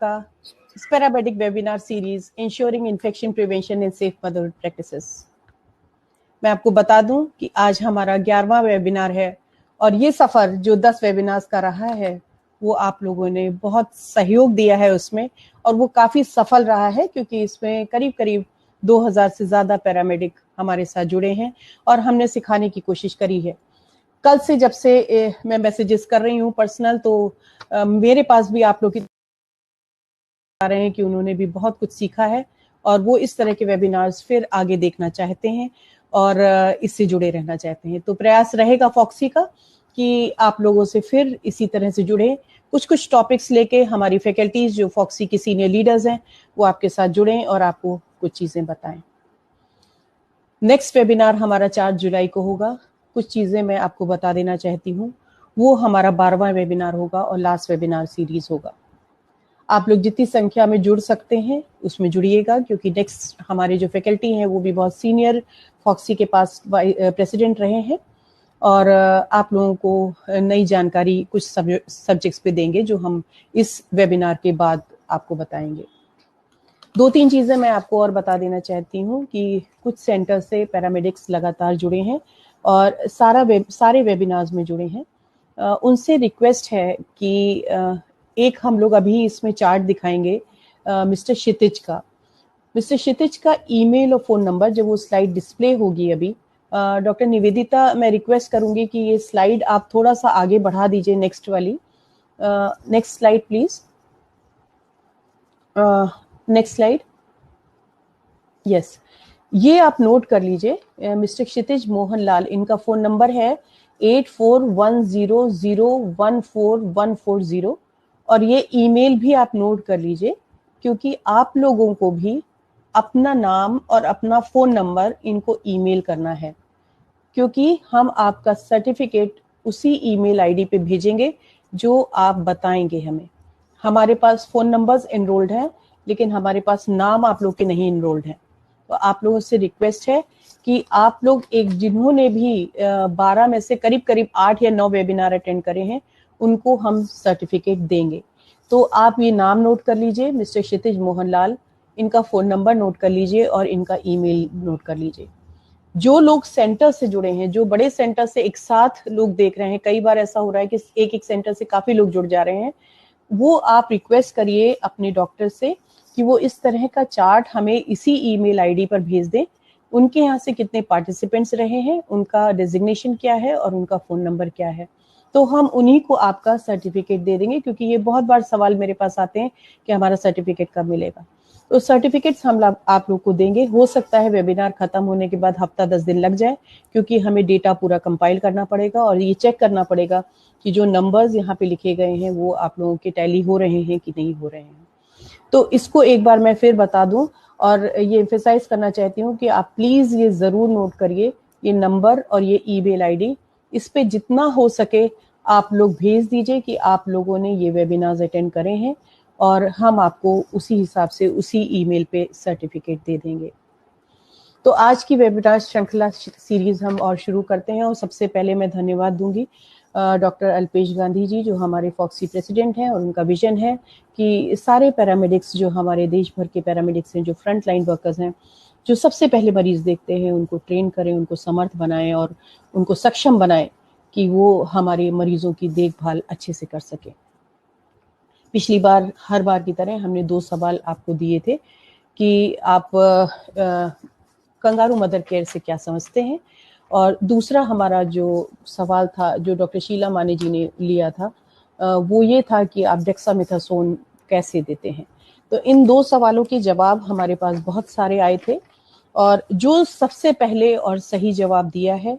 आपका इस paramedic webinar series ensuring infection prevention and safe motherhood practices. मैं आपको बता दूं कि आज हमारा 11वां वेबिनार है और ये सफर जो 10 वेबिनार्स का रहा है वो आप लोगों ने बहुत सहयोग दिया है उसमें, और वो काफी सफल रहा है क्योंकि इसमें करीब करीब 2000 से ज्यादा पैरामेडिक हमारे साथ जुड़े हैं और हमने सिखाने की कोशिश करी है। कल से जब से मैं मैसेजेस कर रही हूँ पर्सनल, तो मेरे पास भी आप लोग की आ रहे हैं कि उन्होंने भी बहुत कुछ सीखा है और वो इस तरह के वेबिनार्स फिर आगे देखना चाहते हैं और इससे जुड़े रहना चाहते हैं। तो प्रयास रहेगा फॉक्सी का कि आप लोगों से फिर इसी तरह से जुड़े, कुछ टॉपिक्स लेके हमारी फैकल्टीज जो फॉक्सी की सीनियर लीडर्स हैं वो आपके साथ जुड़ें और आपको कुछ चीजें बताएं। नेक्स्ट वेबिनार हमारा 4 जुलाई को होगा। कुछ चीजें मैं आपको बता देना चाहती हूँ, वो हमारा 12वां वेबिनार होगा और लास्ट वेबिनार सीरीज होगा। आप लोग जितनी संख्या में जुड़ सकते हैं उसमें जुड़िएगा, क्योंकि नेक्स्ट हमारे जो फैकल्टी हैं वो भी बहुत सीनियर फॉक्सी के पास प्रेसिडेंट रहे हैं और आप लोगों को नई जानकारी कुछ सब्जेक्ट्स पे देंगे जो हम इस वेबिनार के बाद आपको बताएंगे। 2-3 चीजें मैं आपको और बता देना चाहती हूँ कि कुछ सेंटर से पैरामेडिक्स लगातार जुड़े हैं और सारे वेबिनार्स में जुड़े हैं। उनसे रिक्वेस्ट है कि एक हम लोग अभी इसमें चार्ट दिखाएंगे मिस्टर क्षितिज का ईमेल और फोन नंबर, जब वो स्लाइड डिस्प्ले होगी अभी। डॉक्टर निवेदिता, मैं रिक्वेस्ट करूंगी कि ये स्लाइड आप थोड़ा सा आगे बढ़ा दीजिए, नेक्स्ट वाली, next slide please, next slide, yes. ये आप नोट कर लीजिए, मिस्टर क्षितिज मोहन लाल, इनका फोन नंबर है 8410014140 और ये ईमेल भी आप नोट कर लीजिए, क्योंकि आप लोगों को भी अपना नाम और अपना फोन नंबर इनको ईमेल करना है, क्योंकि हम आपका सर्टिफिकेट उसी ईमेल आईडी पे भेजेंगे जो आप बताएंगे हमें। हमारे पास फोन नंबर्स एनरोल्ड हैं लेकिन हमारे पास नाम आप लोग के नहीं एनरोल्ड हैं। तो आप लोगों से रिक्वेस्ट है कि आप लोग जिन्होंने भी 12 में से करीब करीब 8 या 9 वेबिनार अटेंड करे हैं उनको हम सर्टिफिकेट देंगे। तो आप ये नाम नोट कर लीजिए, मिस्टर क्षितिज मोहन लाल, इनका फोन नंबर नोट कर लीजिए और इनका ईमेल नोट कर लीजिए। जो लोग सेंटर से जुड़े हैं, जो बड़े सेंटर से एक साथ लोग देख रहे हैं, कई बार ऐसा हो रहा है कि एक सेंटर से काफी लोग जुड़ जा रहे हैं, वो आप रिक्वेस्ट करिए अपने डॉक्टर से कि वो इस तरह का चार्ट हमें इसी ईमेल आईडी पर भेज दें। उनके यहाँ से कितने पार्टिसिपेंट्स रहे हैं, उनका डेजिग्नेशन क्या है और उनका फोन नंबर क्या है, तो हम उन्हीं को आपका सर्टिफिकेट दे देंगे। क्योंकि ये बहुत बार सवाल मेरे पास आते हैं कि हमारा सर्टिफिकेट कब मिलेगा। तो सर्टिफिकेट्स हम आप लोग को देंगे। हो सकता है वेबिनार खत्म होने के बाद हफ्ता 10 दिन लग जाए, क्योंकि हमें डेटा पूरा कंपाइल करना पड़ेगा और ये चेक करना पड़ेगा कि जो नंबर्स यहाँ पे लिखे गए हैं वो आप लोगों के टैली हो रहे हैं कि नहीं हो रहे हैं। तो इसको एक बार मैं फिर बता दूं और ये एम्फेसाइज करना चाहती हूँ कि आप प्लीज ये जरूर नोट करिए, ये नंबर और ये ईमेल आईडी, इस पे जितना हो सके आप लोग भेज दीजिए कि आप लोगों ने ये वेबिनार्स अटेंड करे हैं और हम आपको उसी हिसाब से उसी ईमेल पे सर्टिफिकेट दे देंगे। तो आज की वेबिनार श्रृंखला सीरीज हम और शुरू करते हैं और सबसे पहले मैं धन्यवाद दूंगी डॉक्टर अल्पेश गांधी जी, जो हमारे फॉक्सी प्रेसिडेंट हैं, और उनका विजन है कि सारे पैरामेडिक्स जो हमारे देश भर के पैरामेडिक्स हैं, जो फ्रंट लाइन वर्कर्स हैं, जो सबसे पहले मरीज देखते हैं, उनको ट्रेन करें, उनको समर्थ बनाएं और उनको सक्षम बनाएं कि वो हमारे मरीजों की देखभाल अच्छे से कर सके। पिछली बार हर बार की तरह हमने 2 सवाल आपको दिए थे कि आप कंगारू मदर केयर से क्या समझते हैं, और दूसरा हमारा जो सवाल था जो डॉक्टर शीला माने जी ने लिया था वो ये था कि आप डेक्सामेथासोन कैसे देते हैं। तो इन 2 सवालों के जवाब हमारे पास बहुत सारे आए थे और जो सबसे पहले और सही जवाब दिया है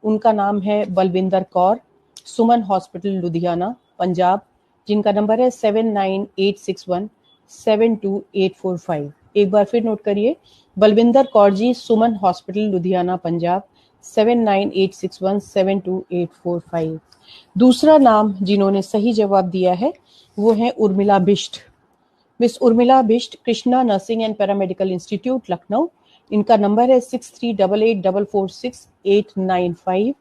उनका नाम है बलविंदर कौर, सुमन हॉस्पिटल लुधियाना पंजाब, जिनका नंबर है 7986172845। एक बार फिर नोट करिए, बलविंदर कौर जी, सुमन हॉस्पिटल लुधियाना पंजाब, 7986172845। दूसरा नाम जिन्होंने सही जवाब दिया है वो है Urmila Bisht, miss Urmila Bisht, Krishna nursing and paramedical institute Lucknow, इनका नंबर है 6388446895।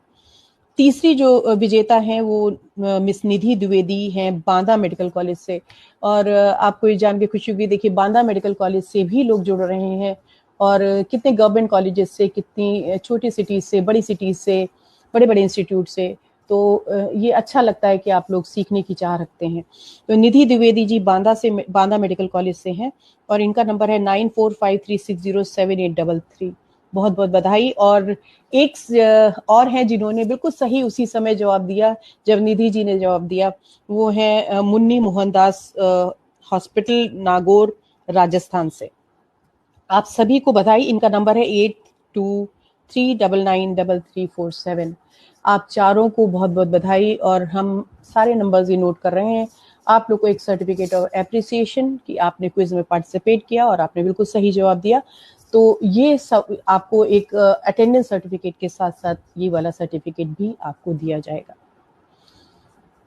तीसरी जो विजेता हैं वो मिस निधि द्विवेदी हैं बांदा मेडिकल कॉलेज से। और आपको ये जान के खुशी होगी, देखिए बांदा मेडिकल कॉलेज से भी लोग जुड़ रहे हैं, और कितने गवर्नमेंट कॉलेजेस से, कितनी छोटी सिटीज से, बड़ी सिटीज से, बड़े बड़े इंस्टीट्यूट से। तो ये अच्छा लगता है कि आप लोग सीखने की चाह रखते हैं। तो निधि द्विवेदी जी बांदा मेडिकल कॉलेज से हैं, और इनका नंबर है 9453607833। बहुत बहुत बधाई। और एक और हैं जिन्होंने बिल्कुल सही उसी समय जवाब दिया जब निधि जी ने जवाब दिया, वो है मुन्नी मोहनदास हॉस्पिटल, नागौर, राजस्थान से। आप सभी को बधाई। इनका नंबर है 82399347। आप चारों को बहुत बहुत बधाई, और हम सारे नंबर्स ही नोट कर रहे हैं। आप लोग को एक सर्टिफिकेट ऑफ एप्रिसिएशन कि आपने क्विज में पार्टिसिपेट किया और आपने बिल्कुल सही जवाब दिया। तो ये सब आपको एक अटेंडेंस सर्टिफिकेट के साथ साथ ये वाला सर्टिफिकेट भी आपको दिया जाएगा।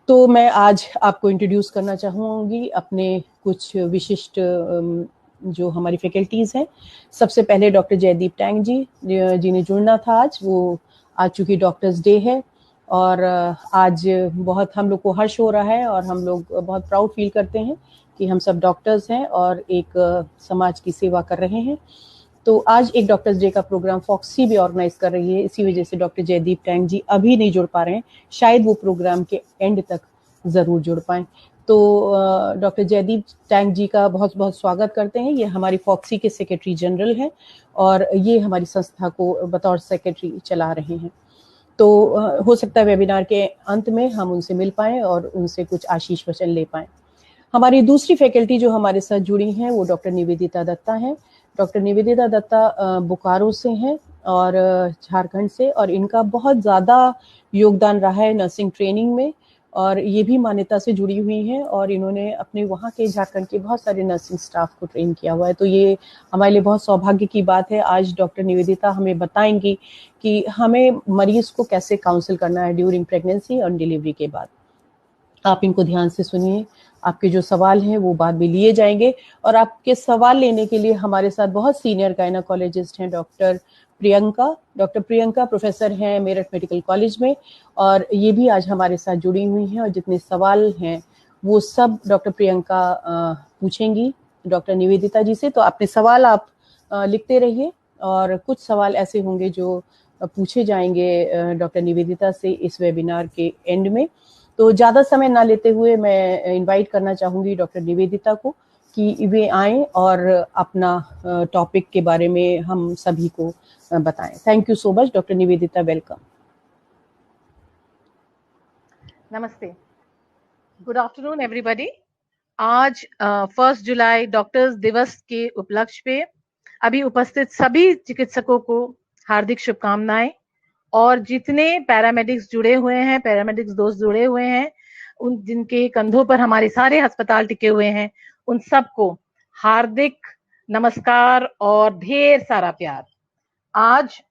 तो मैं आज आपको इंट्रोड्यूस करना चाहूँगी अपने कुछ विशिष्ट जो हमारी फैकल्टीज हैं। सबसे पहले डॉक्टर जयदीप टैंग जी, जिन्हें जुड़ना था आज, वो आज चूंकि डॉक्टर्स डे है, और आज बहुत हम लोग को हर्ष हो रहा है, और हम लोग बहुत प्राउड फील करते हैं कि हम सब डॉक्टर्स हैं और एक समाज की सेवा कर रहे हैं। तो आज एक डॉक्टर्स डे का प्रोग्राम फॉक्सी भी ऑर्गेनाइज कर रही है, इसी वजह से डॉक्टर जयदीप टैंग जी अभी नहीं जुड़ पा रहे हैं, शायद वो प्रोग्राम के एंड तक जरूर जुड़ पाएं। तो डॉक्टर जयदीप टैंग जी का बहुत बहुत स्वागत करते हैं। ये हमारी फॉक्सी के सेक्रेटरी जनरल हैं, और ये हमारी संस्था को बतौर सेक्रेटरी चला रहे हैं। तो हो सकता है वेबिनार के अंत में हम उनसे मिल पाएं और उनसे कुछ आशीष वचन ले पाएं। हमारी दूसरी फैकल्टी जो हमारे साथ जुड़ी हैं वो डॉक्टर निवेदिता दत्ता हैं। डॉक्टर निवेदिता दत्ता बोकारो से हैं और झारखंड से, और इनका बहुत ज़्यादा योगदान रहा है नर्सिंग ट्रेनिंग में, और ये भी मान्यता से जुड़ी हुई हैं, और इन्होंने अपने वहाँ के झारखंड के बहुत सारे नर्सिंग स्टाफ को ट्रेन किया हुआ है। तो ये हमारे लिए बहुत सौभाग्य की बात है। आज डॉक्टर निवेदिता हमें बताएंगी कि हमें मरीज को कैसे काउंसिल करना है ड्यूरिंग प्रेगनेंसी और डिलीवरी के बाद। आप इनको ध्यान से सुनिए, आपके जो सवाल हैं वो बाद में लिए जाएंगे। और आपके सवाल लेने के लिए हमारे साथ बहुत सीनियर गायनाकोलॉजिस्ट हैं, डॉक्टर प्रियंका प्रोफेसर हैं मेरठ मेडिकल कॉलेज में, और ये भी आज हमारे साथ जुड़ी हुई हैं, और जितने सवाल हैं वो सब डॉक्टर प्रियंका पूछेंगी डॉक्टर निवेदिता जी से। तो अपने सवाल आप लिखते रहिए, और कुछ सवाल ऐसे होंगे जो पूछे जाएंगे डॉक्टर निवेदिता से इस वेबिनार के एंड में। तो ज़्यादा समय ना लेते हुए मैं इनवाइट करना चाहूँगी डॉक्टर निवेदिता को कि वे आएं और अपना टॉपिक के बारे में हम सभी को बताएं। Thank you so much doctor Nivedita, welcome. नमस्ते, गुड आफ्टरनून एवरीबॉडी। आज 1 जुलाई डॉक्टर्स दिवस के उपलक्ष्य पे अभी उपस्थित सभी चिकित्सकों को हार्दिक शुभकामनाएं, और जितने पैरामेडिक्स जुड़े हुए हैं, पैरामेडिक्स दोस्त जुड़े हुए हैं, उन जिनके कंधों पर हमारे सारे अस्पताल टिके हुए हैं, उन सबको हार्दिक नमस्कार और ढेर सारा प्यार। आज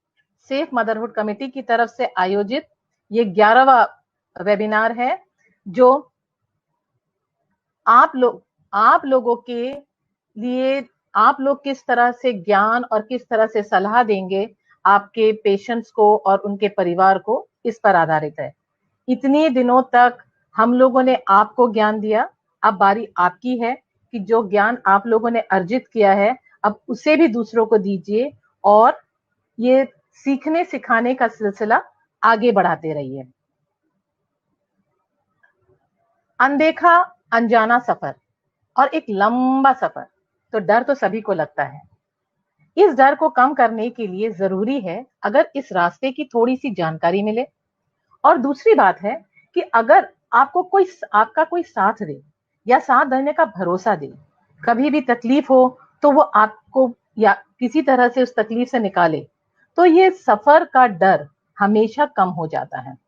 सेफ मदरहुड कमेटी की तरफ से आयोजित ये 11वां वेबिनार है, जो आप लोगों के लिए, आप लोग किस तरह से ज्ञान और किस तरह से सलाह देंगे आपके पेशेंट्स को और उनके परिवार को, इस पर आधारित है। इतने दिनों तक हम लोगों ने आपको ज्ञान दिया, अब बारी आपकी है कि जो ज्ञान आप लोगों ने अर्जित किया है अब उसे भी दूसरों को दीजिए, और ये सीखने सिखाने का सिलसिला आगे बढ़ाते रहिए। अनदेखा अनजाना सफर और एक लंबा सफर, तो डर तो सभी को लगता है। इस डर को कम करने के लिए जरूरी है अगर इस रास्ते की थोड़ी सी जानकारी मिले, और दूसरी बात है कि अगर आपका कोई साथ दे या साथ देने का भरोसा दे, कभी भी तकलीफ हो तो वो आपको या किसी तरह से उस तकलीफ से निकाले, तो ये सफर का डर हमेशा कम हो जाता है।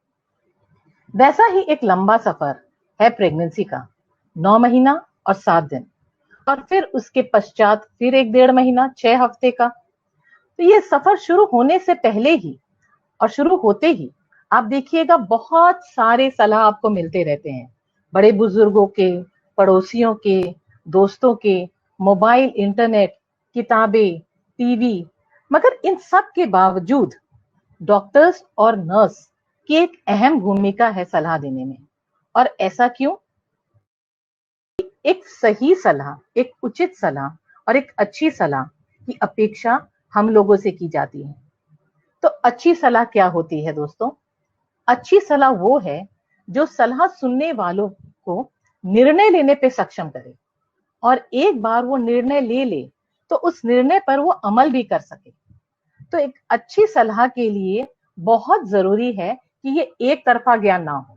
वैसा ही एक लंबा सफर है प्रेगनेंसी का, 9 महीना और 7 दिन, और फिर उसके पश्चात फिर 1-1.5 महीना, 6 हफ्ते का। तो ये सफर शुरू होने से पहले ही और शुरू होते ही आप देखिएगा बहुत सारे सलाह आपको मिलते रहते हैं, बड़े बुजुर्गों के, पड़ोसियों के, दोस्तों के, मोबाइल, इंटरनेट, किताबें, टीवी। मगर इन सब के बावजूद डॉक्टर्स और नर्स की एक अहम भूमिका है सलाह देने में। और ऐसा क्यों? एक सही सलाह, एक उचित सलाह और एक अच्छी सलाह की अपेक्षा हम लोगों से की जाती है। तो अच्छी सलाह क्या होती है दोस्तों? अच्छी सलाह वो है जो सलाह सुनने वालों को निर्णय लेने पे सक्षम करे, और एक बार वो निर्णय ले ले तो उस निर्णय पर वो अमल भी कर सके। तो एक अच्छी सलाह के लिए बहुत जरूरी है कि ये एक तरफा ज्ञान ना हो,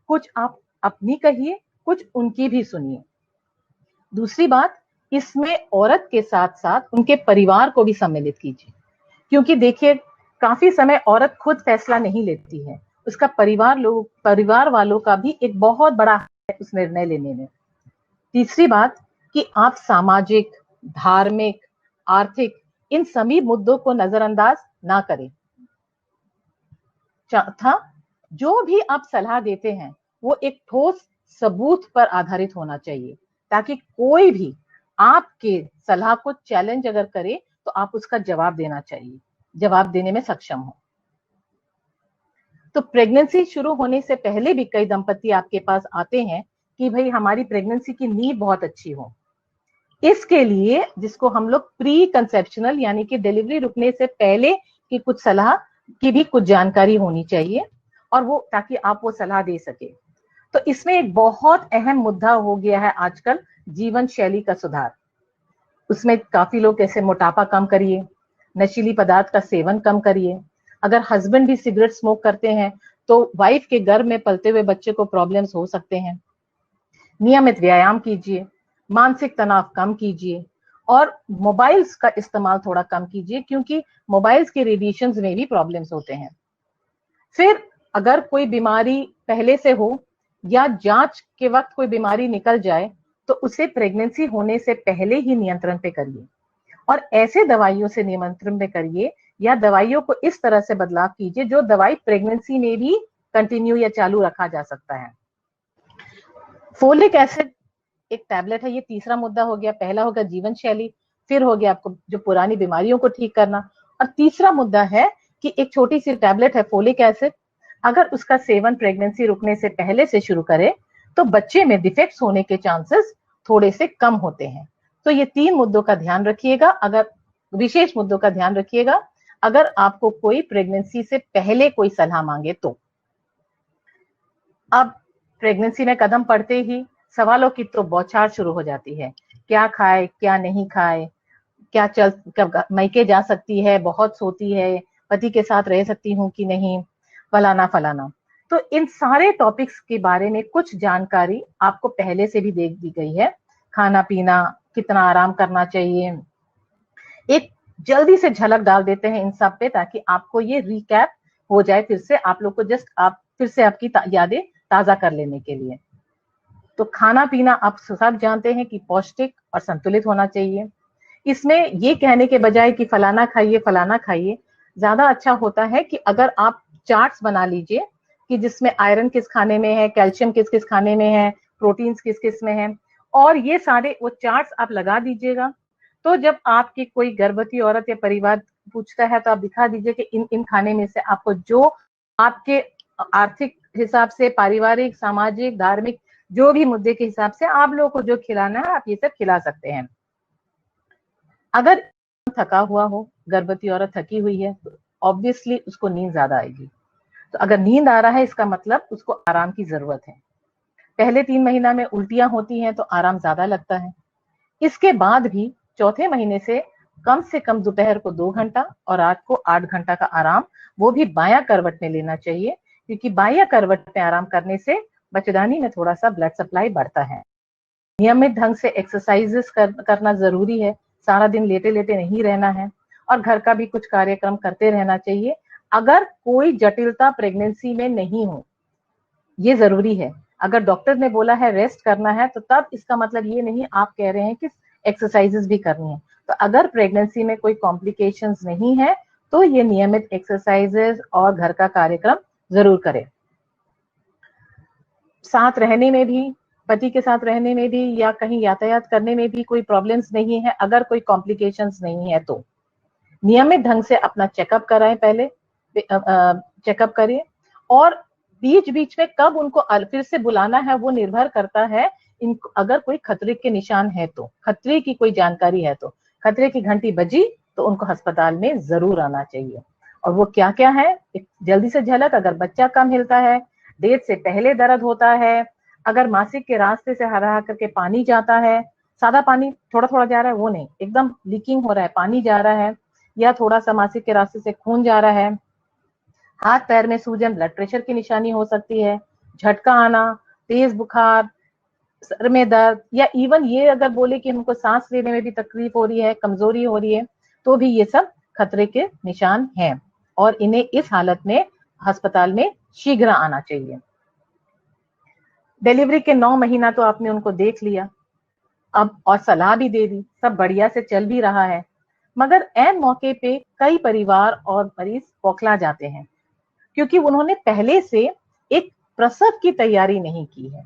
कुछ आप अपनी कहिए, कुछ उनकी भी सुनिए। दूसरी बात, इसमें औरत के साथ साथ उनके परिवार को भी सम्मिलित कीजिए, क्योंकि देखिए काफी समय औरत खुद फैसला नहीं लेती है, उसका परिवार वालों का भी एक बहुत बड़ा हाथ है उस निर्णय लेने में। तीसरी बात कि आप सामाजिक, धार्मिक, आर्थिक इन सभी मुद्दों को नजरअंदाज ना करें। चौथा, जो भी आप सलाह देते हैं वो एक ठोस सबूत पर आधारित होना चाहिए, ताकि कोई भी आपके सलाह को चैलेंज अगर करे तो आप उसका जवाब देना चाहिए, जवाब देने में सक्षम हो। तो प्रेगनेंसी शुरू होने से पहले भी कई दंपति आपके पास आते हैं कि भाई हमारी प्रेगनेंसी की नींव बहुत अच्छी हो। इसके लिए जिसको हम लोग प्री कंसेप्शनल यानी कि डिलीवरी रुकने से पहले की कुछ सलाह की भी कुछ जानकारी होनी चाहिए, और वो ताकि आप वो सलाह दे सके। तो इसमें एक बहुत अहम मुद्दा हो गया है आजकल, जीवन शैली का सुधार। उसमें काफी लोग ऐसे मोटापा कम करिए, नशीली पदार्थ का सेवन कम करिए। अगर हस्बैंड भी सिगरेट स्मोक करते हैं तो वाइफ के गर्भ में पलते हुए बच्चे को प्रॉब्लम्स हो सकते हैं। नियमित व्यायाम कीजिए, मानसिक तनाव कम कीजिए, और मोबाइल्स का इस्तेमाल थोड़ा कम कीजिए, क्योंकि मोबाइल्स के रेडिएशंस में भी प्रॉब्लम्स होते हैं। फिर अगर कोई बीमारी पहले से हो या जांच के वक्त कोई बीमारी निकल जाए तो उसे प्रेगनेंसी होने से पहले ही नियंत्रण पे करिए, और ऐसे दवाइयों से नियंत्रण पे करिए या दवाइयों को इस तरह से बदलाव कीजिए जो दवाई प्रेगनेंसी में भी कंटिन्यू या चालू रखा जा सकता है। फोलिक एसिड एक टैबलेट है, ये तीसरा मुद्दा हो गया। पहला होगा जीवन शैली, फिर हो गया आपको जो पुरानी बीमारियों को ठीक करना, और तीसरा मुद्दा है कि एक छोटी सी टैबलेट है फोलिक एसिड। अगर उसका सेवन प्रेगनेंसी रुकने से पहले से शुरू करें तो बच्चे में डिफेक्ट्स होने के चांसेस थोड़े से कम होते हैं। तो ये तीन मुद्दों का ध्यान रखिएगा, अगर विशेष मुद्दों का ध्यान रखिएगा अगर आपको कोई प्रेगनेंसी से पहले कोई सलाह मांगे तो। अब प्रेगनेंसी में कदम पड़ते ही सवालों की तो बौछार शुरू हो जाती है, क्या खाए क्या नहीं खाए, क्या चल कब मैके जा सकती है, बहुत सोती है, पति के साथ रह सकती हूँ कि नहीं, फलाना फलाना। तो इन सारे टॉपिक्स के बारे में कुछ जानकारी आपको पहले से भी दे दी गई है। खाना पीना, कितना आराम करना चाहिए, एक जल्दी से झलक डाल देते हैं इन सब पे, ताकि आपको ये रिकैप हो जाए, फिर से आप लोग को जस्ट आप फिर से आपकी यादें ताजा कर लेने के लिए। तो खाना पीना आप सब जानते हैं कि पौष्टिक और संतुलित होना चाहिए। इसमें ये कहने के बजाय कि फलाना खाइए, ज्यादा अच्छा होता है कि अगर आप चार्ट्स बना लीजिए कि जिसमें आयरन किस खाने में है, कैल्शियम किस किस खाने में है, प्रोटीन्स किस किस में है, और ये सारे वो चार्ट्स आप लगा दीजिएगा। तो जब आपकी कोई गर्भवती औरत या परिवार पूछता है तो आप दिखा दीजिए कि इन इन खाने में से आपको जो आपके आर्थिक हिसाब से, पारिवारिक, सामाजिक, धार्मिक जो भी मुद्दे के हिसाब से आप लोगों को जो खिलाना है आप ये सब खिला सकते हैं। अगर थका हुआ हो, गर्भवती औरत थकी हुई है, तो ऑब्वियसली उसको नींद ज्यादा आएगी। तो अगर नींद आ रहा है इसका मतलब उसको आराम की जरूरत है। पहले 3 महीना में उल्टियां होती हैं तो आराम ज्यादा लगता है। इसके बाद भी चौथे महीने से कम दोपहर को 2 घंटा और रात को 8 घंटा का आराम, वो भी बायां करवट में लेना चाहिए, क्योंकि बायां करवट में आराम करने से बच्चेदानी में थोड़ा सा ब्लड सप्लाई बढ़ता है। नियमित ढंग से एक्सरसाइजेस करना जरूरी है, सारा दिन लेटे लेटे नहीं रहना है, और घर का भी कुछ कार्यक्रम करते रहना चाहिए। अगर कोई जटिलता प्रेगनेंसी में नहीं हो, ये जरूरी है। अगर डॉक्टर ने बोला है रेस्ट करना है तो तब इसका मतलब ये नहीं आप कह रहे हैं कि एक्सरसाइजेस भी करनी है। तो अगर प्रेगनेंसी में कोई कॉम्प्लिकेशंस नहीं है तो ये नियमित एक्सरसाइजेस और घर का कार्यक्रम जरूर करें। साथ रहने में भी, पति के साथ रहने में भी या कहीं यातायात करने में भी कोई प्रॉब्लम्स नहीं है, अगर कोई कॉम्प्लिकेशंस नहीं है तो नियमित ढंग से अपना चेकअप कराएं, पहले चेकअप करिए, और बीच बीच में कब उनको फिर से बुलाना है वो निर्भर करता है इनको, अगर कोई खतरे के निशान है तो, खतरे की कोई जानकारी है तो, खतरे की घंटी बजी तो उनको अस्पताल में जरूर आना चाहिए। और वो क्या क्या है, एक जल्दी से झलक, अगर बच्चा कम हिलता है, डेट से पहले दर्द होता है, अगर मासिक के रास्ते से हरा करके पानी जाता है, सादा पानी थोड़ा थोड़ा जा रहा है वो नहीं, एकदम लीकिंग हो रहा है, पानी जा रहा है, या थोड़ा सा मासिक के रास्ते से खून जा रहा है, हाथ पैर में सूजन ब्लड प्रेशर की निशानी हो सकती है, झटका आना, तेज बुखार, सर में दर्द, या इवन ये अगर बोले कि हमको सांस लेने में भी तकलीफ हो रही है, कमजोरी हो रही है, तो भी ये सब खतरे के निशान हैं और इन्हें इस हालत में अस्पताल में शीघ्र आना चाहिए। डिलीवरी के 9 महीना तो आपने उनको देख लिया, अब और सलाह भी दे दी, सब बढ़िया से चल भी रहा है, मगर ऐन मौके पे कई परिवार और मरीज बौखला जाते हैं क्योंकि उन्होंने पहले से एक प्रसव की तैयारी नहीं की है।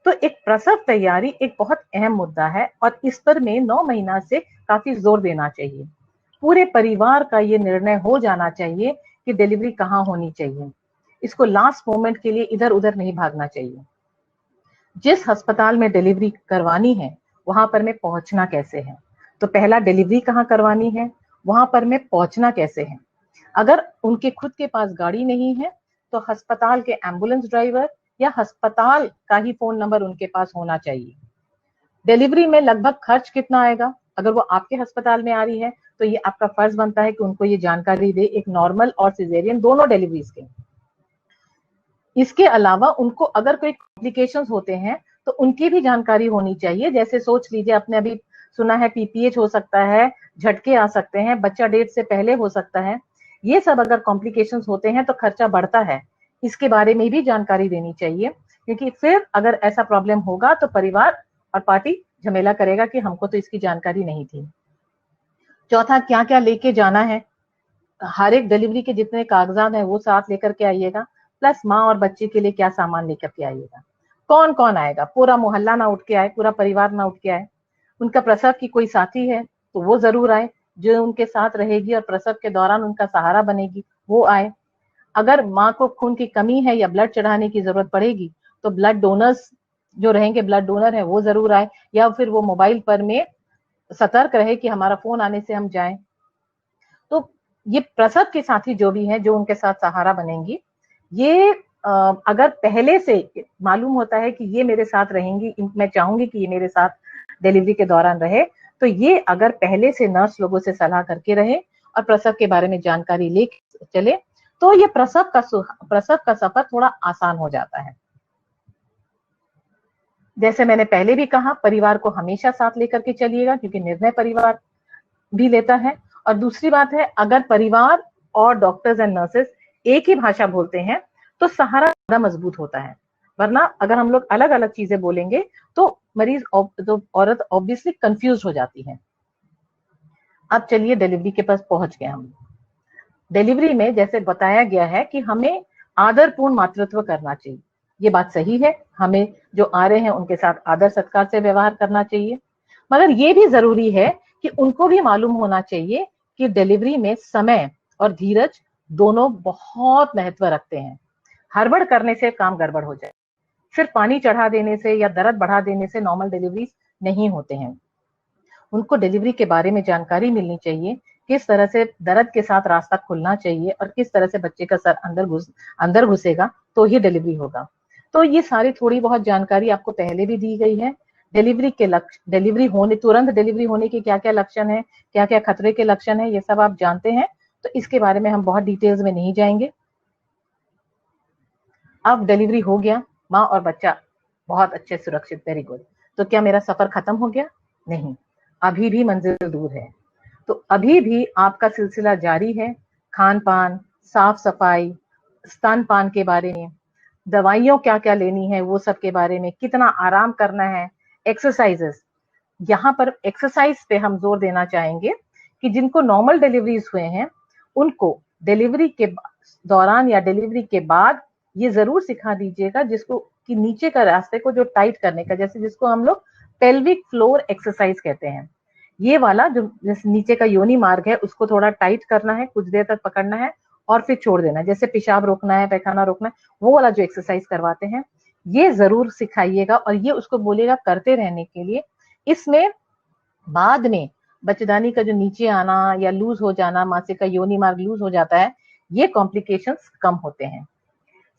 तो एक प्रसव तैयारी एक बहुत अहम मुद्दा है और इस पर में 9 महीना से काफी जोर देना चाहिए। पूरे परिवार का ये निर्णय हो जाना चाहिए कि डिलीवरी कहाँ होनी चाहिए, इसको लास्ट मोमेंट के लिए इधर उधर नहीं भागना चाहिए। जिस अस्पताल में डिलीवरी करवानी है वहां पर में पहुंचना कैसे है, तो पहला डिलीवरी कहाँ करवानी है, वहां पर में पहुंचना कैसे है। अगर उनके खुद के पास गाड़ी नहीं है तो अस्पताल के एम्बुलेंस ड्राइवर या अस्पताल का ही फोन नंबर उनके पास होना चाहिए। डिलीवरी में लगभग खर्च कितना आएगा, अगर वो आपके अस्पताल में आ रही है तो ये आपका फर्ज बनता है कि उनको ये जानकारी दे, एक नॉर्मल और सिजेरियन दोनों डिलीवरीज के। इसके अलावा उनको अगर कोई कॉम्प्लिकेशंस होते हैं तो उनकी भी जानकारी होनी चाहिए। जैसे सोच लीजिए, आपने अभी सुना है पीपीएच हो सकता है, झटके आ सकते हैं, बच्चा डेट से पहले हो सकता है, ये सब अगर कॉम्प्लिकेशंस होते हैं तो खर्चा बढ़ता है, इसके बारे में भी जानकारी देनी चाहिए क्योंकि फिर अगर ऐसा प्रॉब्लम होगा तो परिवार और पार्टी झमेला करेगा कि हमको तो इसकी जानकारी नहीं थी। चौथा, क्या क्या लेके जाना है, हर एक डिलीवरी के जितने कागजात हैं वो साथ लेकर के आइएगा, प्लस माँ और बच्चे के लिए क्या सामान लेकर के आइएगा। कौन कौन आएगा, पूरा मोहल्ला ना उठ के आए, पूरा परिवार ना उठ के आए। उनका प्रसव की कोई साथी है तो वो जरूर आए, जो उनके साथ रहेगी और प्रसव के दौरान उनका सहारा बनेगी वो आए। अगर माँ को खून की कमी है या ब्लड चढ़ाने की जरूरत पड़ेगी तो ब्लड डोनर्स जो रहेंगे, ब्लड डोनर है वो जरूर आए, या फिर वो मोबाइल पर में सतर्क रहे कि हमारा फोन आने से हम जाएं। तो ये प्रसव के साथी जो भी हैं, जो उनके साथ सहारा बनेंगी, ये अगर पहले से मालूम होता है कि ये मेरे साथ रहेंगी, मैं चाहूंगी कि ये मेरे साथ डिलीवरी के दौरान रहे, तो ये अगर पहले से नर्स लोगों से सलाह करके रहे और प्रसव के बारे में जानकारी ले चले तो ये प्रसव का सफर थोड़ा आसान हो जाता है। जैसे मैंने पहले भी कहा, परिवार को हमेशा साथ लेकर के चलिएगा क्योंकि निर्णय परिवार भी लेता है। और दूसरी बात है, अगर परिवार और डॉक्टर्स एंड नर्सेस एक ही भाषा बोलते हैं तो सहारा ज्यादा मजबूत होता है, वरना अगर हम लोग अलग अलग चीजें बोलेंगे तो मरीज तो औरत ऑब्वियसली कंफ्यूज हो जाती है। अब चलिए डिलीवरी के पास पहुंच गए हम। डिलीवरी में जैसे बताया गया है कि हमें आदरपूर्ण मातृत्व करना चाहिए, ये बात सही है, हमें जो आ रहे हैं उनके साथ आदर सत्कार से व्यवहार करना चाहिए, मगर ये भी जरूरी है कि उनको भी मालूम होना चाहिए कि डिलीवरी में समय और धीरज दोनों बहुत महत्व रखते हैं। हड़बड़ करने से काम गड़बड़ हो जाए, सिर्फ पानी चढ़ा देने से या दर्द बढ़ा देने से नॉर्मल डिलीवरी नहीं होते हैं। उनको डिलीवरी के बारे में जानकारी मिलनी चाहिए, किस तरह से दर्द के साथ रास्ता खुलना चाहिए और किस तरह से बच्चे का सर अंदर घुसेगा तो ही डिलीवरी होगा। तो ये सारी थोड़ी बहुत जानकारी आपको पहले भी दी गई है। डिलीवरी के लक्षण, डिलीवरी होने, तुरंत डिलीवरी होने के क्या क्या लक्षण है, क्या क्या खतरे के लक्षण है, ये सब आप जानते हैं, तो इसके बारे में हम बहुत डिटेल्स में नहीं जाएंगे। अब डिलीवरी हो गया, माँ और बच्चा बहुत अच्छे सुरक्षित, वेरी गुड, तो क्या मेरा सफर खत्म हो गया? नहीं, अभी भी मंजिल दूर है। तो अभी भी आपका सिलसिला जारी है। खान पान, साफ सफाई, स्तनपान के बारे में, दवाइयों क्या क्या लेनी है वो सब के बारे में, कितना आराम करना है, एक्सरसाइजेस। यहाँ पर एक्सरसाइज पे हम जोर देना चाहेंगे कि जिनको नॉर्मल डिलीवरीज हुए हैं उनको डिलीवरी के दौरान या डिलीवरी के बाद ये जरूर सिखा दीजिएगा जिसको कि नीचे का रास्ते को जो टाइट करने का, जैसे जिसको हम लोग पेल्विक फ्लोर एक्सरसाइज कहते हैं, ये वाला जो नीचे का योनि मार्ग है उसको थोड़ा टाइट करना है, कुछ देर तक पकड़ना है और फिर छोड़ देना। जैसे पेशाब रोकना है, पैखाना रोकना है, वो वाला जो एक्सरसाइज करवाते हैं ये जरूर सिखाइएगा और ये उसको बोलेगा करते रहने के लिए। इसमें बाद में बच्चेदानी का जो नीचे आना या लूज हो जाना, मासिक का योनि मार्ग लूज हो जाता है, ये कॉम्प्लिकेशंस कम होते हैं।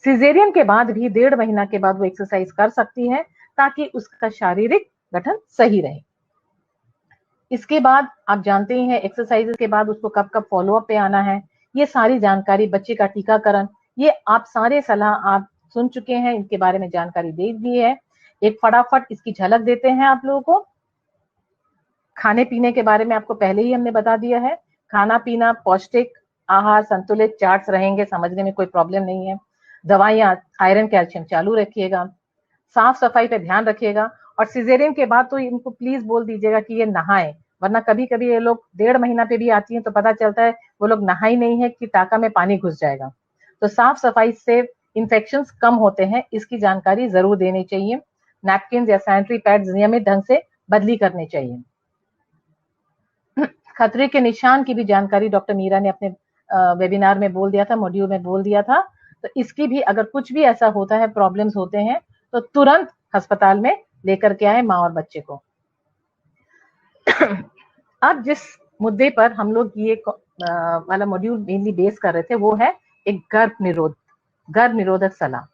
सिजेरियन के बाद भी 1.5 महीना के बाद वो एक्सरसाइज कर सकती है ताकि उसका शारीरिक गठन सही रहे। इसके बाद आप जानते ही हैं एक्सरसाइज के बाद उसको कब कब फॉलोअप पे आना है, ये सारी जानकारी, बच्चे का टीकाकरण, ये आप सारे सलाह आप सुन चुके हैं, इनके बारे में जानकारी दे दी है। एक फटाफट इसकी झलक देते हैं आप लोगों को। खाने पीने के बारे में आपको पहले ही हमने बता दिया है। खाना पीना पौष्टिक आहार, संतुलित चार्ट्स रहेंगे, समझने में कोई प्रॉब्लम नहीं है। दवाइयां आयरन कैल्शियम चालू रखिएगा, साफ सफाई पे ध्यान रखिएगा। और सिजेरियन के बाद तो इनको प्लीज बोल दीजिएगा कि ये नहाएं, वरना कभी कभी ये लोग 1.5 महीना पे भी आती हैं तो पता चलता है वो लोग नहा ही नहीं है कि टाका में पानी घुस जाएगा। तो साफ सफाई से इन्फेक्शंस कम होते हैं, इसकी जानकारी जरूर देनी चाहिए। नैपकिन या सैनिटरी पैड्स नियमित ढंग से बदली करने चाहिए। खतरे के निशान की भी जानकारी डॉक्टर मीरा ने अपने वेबिनार में बोल दिया था, मॉड्यूल में बोल दिया था। तो इसकी भी अगर कुछ भी ऐसा होता है, प्रॉब्लम्स होते हैं, तो तुरंत अस्पताल में लेकर के आए माँ और बच्चे को। अब जिस मुद्दे पर हम लोग ये वाला मॉड्यूल मेनली बेस कर रहे थे वो है एक गर्भ निरोधक सलाह।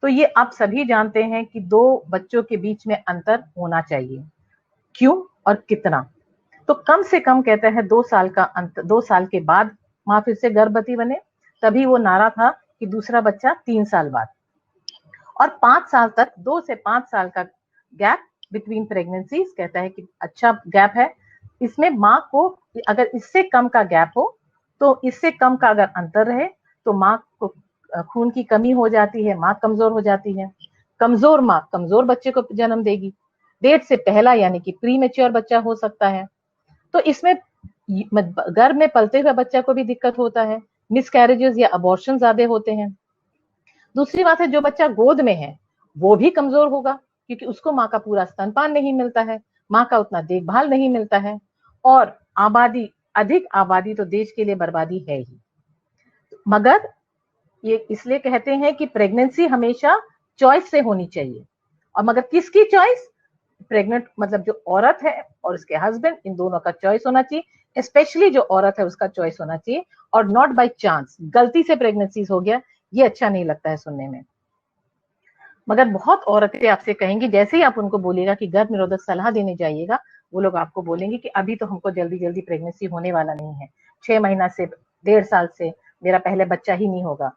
तो ये आप सभी जानते हैं कि 2 बच्चों के बीच में अंतर होना चाहिए। क्यों और कितना? तो कम से कम कहते हैं 2 साल का अंतर, 2 साल के बाद माँ फिर से गर्भवती बने, तभी वो नारा था कि दूसरा बच्चा 3 साल बाद। और 5 साल तक, 2 से 5 साल का गैप बिटवीन प्रेगनेंसीज कहता है कि अच्छा गैप है। इसमें माँ को अगर इससे कम का गैप हो, तो इससे कम का अगर अंतर रहे तो माँ को खून की कमी हो जाती है, माँ कमजोर हो जाती है। कमजोर माँ कमजोर बच्चे को जन्म देगी। डेट से पहला यानी कि प्री मैच्योर बच्चा हो सकता है। तो इसमें गर्भ में पलते हुए बच्चा को भी दिक्कत होता है, मिसकैरेजेस या अबॉर्शन ज्यादा होते हैं। दूसरी बात है जो बच्चा गोद में है वो भी कमजोर होगा, क्योंकि उसको माँ का पूरा स्तनपान नहीं मिलता है, माँ का उतना देखभाल नहीं मिलता है। और अधिक आबादी तो देश के लिए बर्बादी है ही। मगर ये इसलिए कहते हैं कि प्रेगनेंसी हमेशा चॉइस से होनी चाहिए। और मगर किसकी चॉइस? प्रेग्नेंट मतलब जो औरत है और उसके हस्बैंड, इन दोनों का चॉइस होना चाहिए। स्पेशली जो औरत है उसका चॉइस होना चाहिए, और नॉट बाय चांस गलती से प्रेगनेंसीज हो गया, ये अच्छा नहीं लगता है सुनने में। मगर बहुत औरतें आपसे कहेंगी, जैसे ही आप उनको बोलेगा कि गर्भ निरोधक सलाह देने जाइएगा, वो लोग आपको बोलेंगे कि अभी तो हमको जल्दी जल्दी प्रेगनेंसी होने वाला नहीं है, 6 महीना से 1.5 साल से मेरा पहले बच्चा ही नहीं होगा,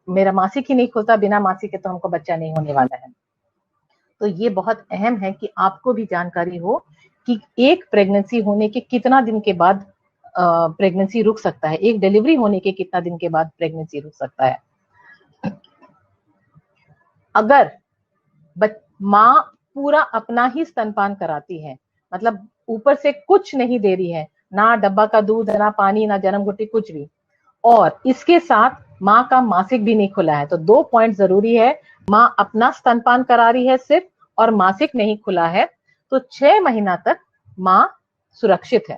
मेरा मासिक ही नहीं खुलता, बिना मासिक के तो हमको बच्चा नहीं होने वाला है। तो ये बहुत अहम है कि आपको भी जानकारी हो कि एक प्रेगनेंसी होने के कितना दिन के बाद प्रेगनेंसी रुक सकता है, एक डिलीवरी होने के कितना दिन के बाद प्रेगनेंसी रुक सकता है। अगर माँ पूरा अपना ही स्तनपान कराती है, मतलब ऊपर से कुछ नहीं दे रही है, ना डब्बा का दूध, ना पानी, ना जन्म घुट्टी, कुछ भी, और इसके साथ माँ का मासिक भी नहीं खुला है, तो 2 पॉइंट जरूरी है। माँ अपना स्तनपान करा रही है सिर्फ और मासिक नहीं खुला है, तो 6 महीना तक माँ सुरक्षित है।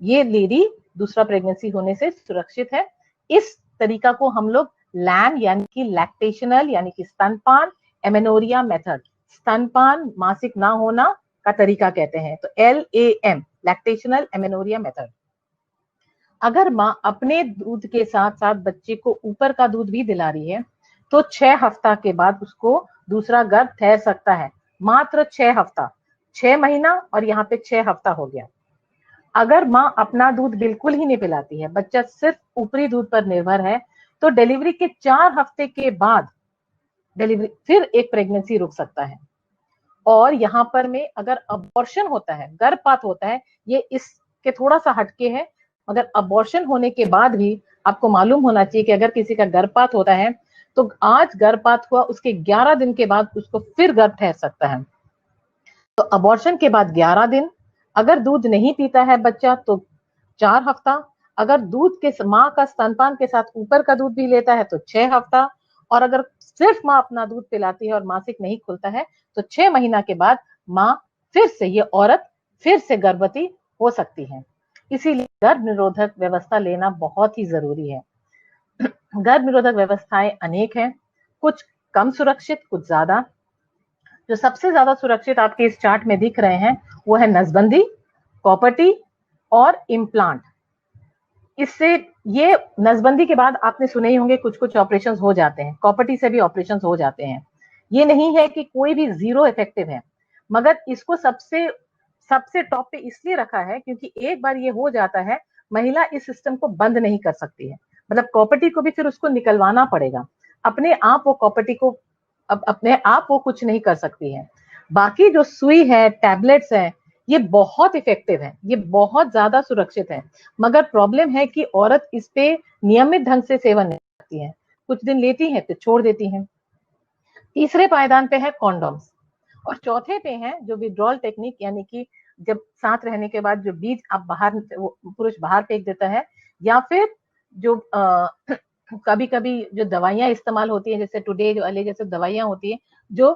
ये लेडी दूसरा प्रेगनेंसी होने से सुरक्षित है। इस तरीका को हम लोग लैम यानी कि लैक्टेशनल यानी कि स्तनपान एमेनोरिया मेथड, स्तनपान मासिक ना होना का तरीका कहते हैं। तो LAM लैक्टेशनल एमेनोरिया मेथड। अगर माँ अपने दूध के साथ साथ बच्चे को ऊपर का दूध भी दिला रही है, तो 6 हफ्ता के बाद उसको दूसरा गर्भ ठहर सकता है। मात्र 6 हफ्ता, 6 महीना और यहाँ पे 6 हफ्ता हो गया। अगर माँ अपना दूध बिल्कुल ही नहीं पिलाती है, बच्चा सिर्फ ऊपरी दूध पर निर्भर है, तो डिलीवरी के 4 हफ्ते के बाद डिलीवरी फिर एक प्रेगनेंसी रुक सकता है। और यहाँ पर में अगर अबॉर्शन होता है, गर्भपात होता है, ये इसके थोड़ा सा हटके है, मगर अबॉर्शन होने के बाद भी आपको मालूम होना चाहिए कि अगर किसी का गर्भपात होता है तो आज गर्भपात हुआ, उसके 11 दिन के बाद उसको फिर गर्भ ठहर सकता है। तो अबॉर्शन के बाद 11 दिन, अगर दूध नहीं पीता है बच्चा तो 4 हफ्ता, अगर दूध के माँ का स्तनपान के साथ ऊपर का दूध भी लेता है तो 6 हफ्ता, और अगर सिर्फ माँ अपना दूध पिलाती है और मासिक नहीं खुलता है तो 6 महीना के बाद माँ फिर से, ये औरत फिर से गर्भवती हो सकती है। इसीलिए गर्भ निरोधक व्यवस्था लेना बहुत ही जरूरी है। गर्भ निरोधक व्यवस्थाएं अनेक हैं, कुछ कम सुरक्षित, कुछ ज्यादा। जो सबसे ज्यादा सुरक्षित आपके इस चार्ट में दिख रहे हैं वो है नसबंदी, कॉपर्टी और इम्प्लांट। इससे ये नसबंदी के बाद आपने सुने ही होंगे कुछ कुछ ऑपरेशन हो जाते हैं, कॉपर्टी से भी ऑपरेशन हो जाते हैं। ये नहीं है कि कोई भी जीरो इफेक्टिव है, मगर इसको सबसे सबसे टॉप पे इसलिए रखा है क्योंकि एक बार ये हो जाता है, महिला इस सिस्टम को बंद नहीं कर सकती है। मतलब कॉपर्टी को भी फिर उसको निकलवाना पड़ेगा, अपने आप वो कॉपर्टी को अपने आप वो कुछ नहीं कर सकती है। बाकी जो सुई है, टैबलेट्स है, ये बहुत इफेक्टिव है, ये बहुत ज्यादा सुरक्षित है, मगर प्रॉब्लम है कि औरत इस पे नियमित ढंग से सेवन नहीं करती है, कुछ दिन लेती है तो छोड़ देती है। तीसरे पायदान पे है कॉन्डोम्स, और चौथे पे है जो विड्रॉल टेक्निक, यानी कि जब साथ रहने के बाद जो बीज आप बाहर, पुरुष बाहर फेंक देता है, या फिर जो कभी कभी जो दवाइयां इस्तेमाल होती है, जैसे टुडे वाले जैसे दवाइयां होती है जो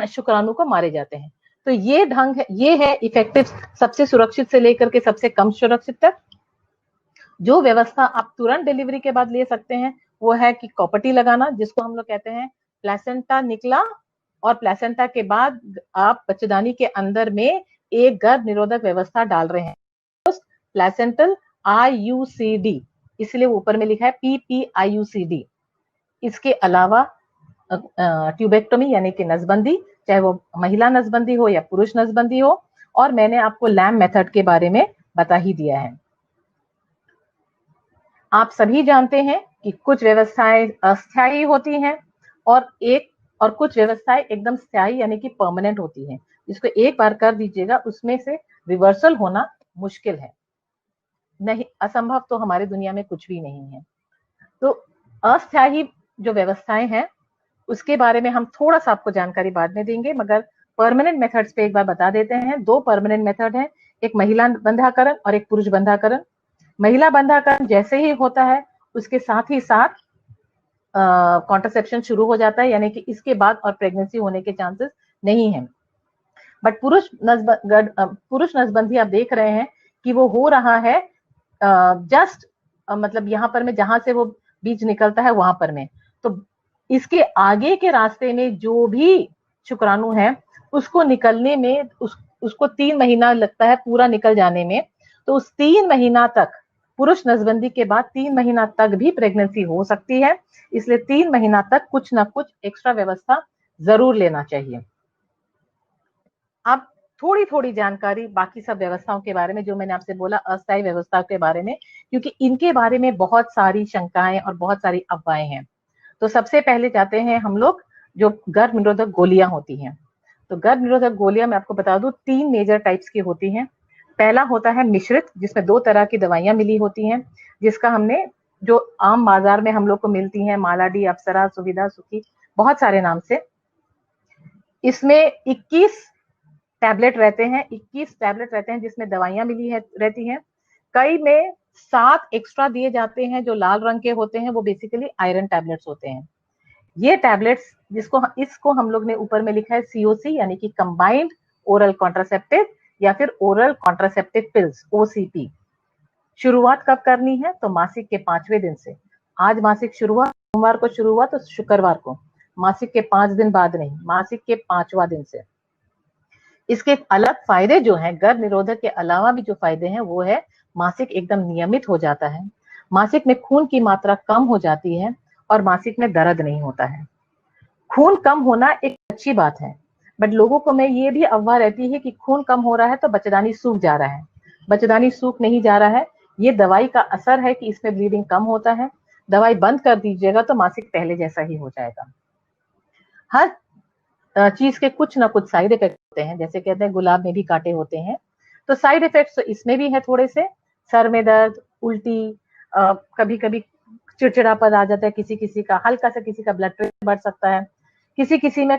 शुक्राणु को मारे जाते हैं। तो ये ढंग है, ये है इफेक्टिव, सबसे सुरक्षित से लेकर के सबसे कम सुरक्षित तक। जो व्यवस्था आप तुरंत डिलीवरी के बाद ले सकते हैं वो है कि कॉपर्टी लगाना, जिसको हम लोग कहते हैं प्लेसेंटा निकला और प्लेसेंटा के बाद आप बच्चेदानी के अंदर में एक गर्भ निरोधक व्यवस्था डाल रहे हैं, प्लेसेंटल IUCD, इसलिए ऊपर में लिखा है PPIUCD। इसके अलावा ट्यूबेक्टोमी यानी कि नसबंदी, चाहे वो महिला नसबंदी हो या पुरुष नसबंदी हो, और मैंने आपको लैम मेथड के बारे में बता ही दिया है। आप सभी जानते हैं कि कुछ व्यवस्थाएं अस्थायी होती हैं और कुछ व्यवस्थाएं एकदम स्थायी यानी कि परमानेंट होती हैं, जिसको एक बार कर दीजिएगा उसमें से रिवर्सल होना मुश्किल है, नहीं असंभव तो हमारी दुनिया में कुछ भी नहीं है। तो अस्थायी जो व्यवस्थाएं हैं उसके बारे में हम थोड़ा सा आपको जानकारी बाद में देंगे, मगर परमानेंट मेथड्स पे एक बार बता देते हैं। दो परमानेंट मेथड है, एक महिला बंधाकरण और एक पुरुष बंधाकरण। महिला बंधाकरण जैसे ही होता है उसके साथ ही साथ कॉन्ट्रासेप्शन शुरू हो जाता है, यानी कि इसके बाद और प्रेगनेंसी होने के चांसेस नहीं है। बट पुरुष नसबंदी आप देख रहे हैं कि वो हो रहा है जस्ट मतलब यहाँ पर में जहां से वो बीज निकलता है वहां पर में, तो इसके आगे के रास्ते में जो भी शुक्राणु है उसको निकलने में उसको 3 महीना लगता है पूरा निकल जाने में। तो उस 3 महीना तक, पुरुष नसबंदी के बाद 3 महीना तक भी प्रेगनेंसी हो सकती है, इसलिए 3 महीना तक कुछ ना कुछ एक्स्ट्रा व्यवस्था जरूर लेना चाहिए। अब थोड़ी थोड़ी जानकारी बाकी सब व्यवस्थाओं के बारे में, जो मैंने आपसे बोला अस्थायी व्यवस्था के बारे में, क्योंकि इनके बारे में बहुत सारी शंकाएं और बहुत सारी अफवाहें हैं। तो सबसे पहले जाते हैं हम लोग जो गर्भ निरोधक गोलियां होती हैं। तो गर्भ निरोधक गोलियां मैं आपको बता दूं 3 मेजर टाइप्स की होती हैं। पहला होता है मिश्रित, जिसमें 2 तरह की दवाइयां मिली होती हैं, जिसका हमने जो आम बाजार में हम लोग को मिलती हैं, मालाडी, अप्सरा, सुविधा, सुखी, बहुत सारे नाम से। इसमें 21 टैबलेट रहते हैं, 21 टैबलेट रहते हैं जिसमें दवाइयां मिली है रहती हैं। कई में 7 एक्स्ट्रा दिए जाते हैं जो लाल रंग के होते हैं, वो बेसिकली आयरन टैबलेट्स होते हैं। ये टैबलेट्स इसको हम लोग ने ऊपर में लिखा है COC, यानी कि कंबाइंड ओरल कॉन्ट्रासेप्टिव या फिर ओरल कॉन्ट्रासेप्टिव पिल्स, OCP। शुरुआत कब करनी है? तो मासिक के 5वें दिन से। आज मासिक शुरुआत सोमवार को शुरू हुआ तो शुक्रवार को, मासिक के 5 दिन बाद नहीं, मासिक के 5वां दिन से। इसके अलग फायदे जो हैं, गर्भ निरोधक के अलावा भी जो फायदे हैं वो है मासिक एकदम नियमित हो जाता है, मासिक में खून की मात्रा कम हो जाती है और मासिक में दर्द नहीं होता है। खून कम होना एक अच्छी बात है, बट लोगों को में ये भी अफवाह रहती है कि खून कम हो रहा है तो बच्चेदानी सूख जा रहा है। बच्चेदानी सूख नहीं जा रहा है, ये दवाई का असर है कि इसमें ब्लीडिंग कम होता है। दवाई बंद कर दीजिएगा तो मासिक पहले जैसा ही हो जाएगा। हर चीज के कुछ ना कुछ साइड इफेक्ट होते हैं, जैसे कहते हैं गुलाब में भी कांटे होते हैं, तो साइड इफेक्ट्स तो इसमें भी है थोड़े से। सर में दर्द, उल्टी, कभी कभी चिड़चिड़ापन आ जाता है, किसी किसी का हल्का सा, किसी का ब्लड प्रेशर बढ़ सकता है, किसी किसी में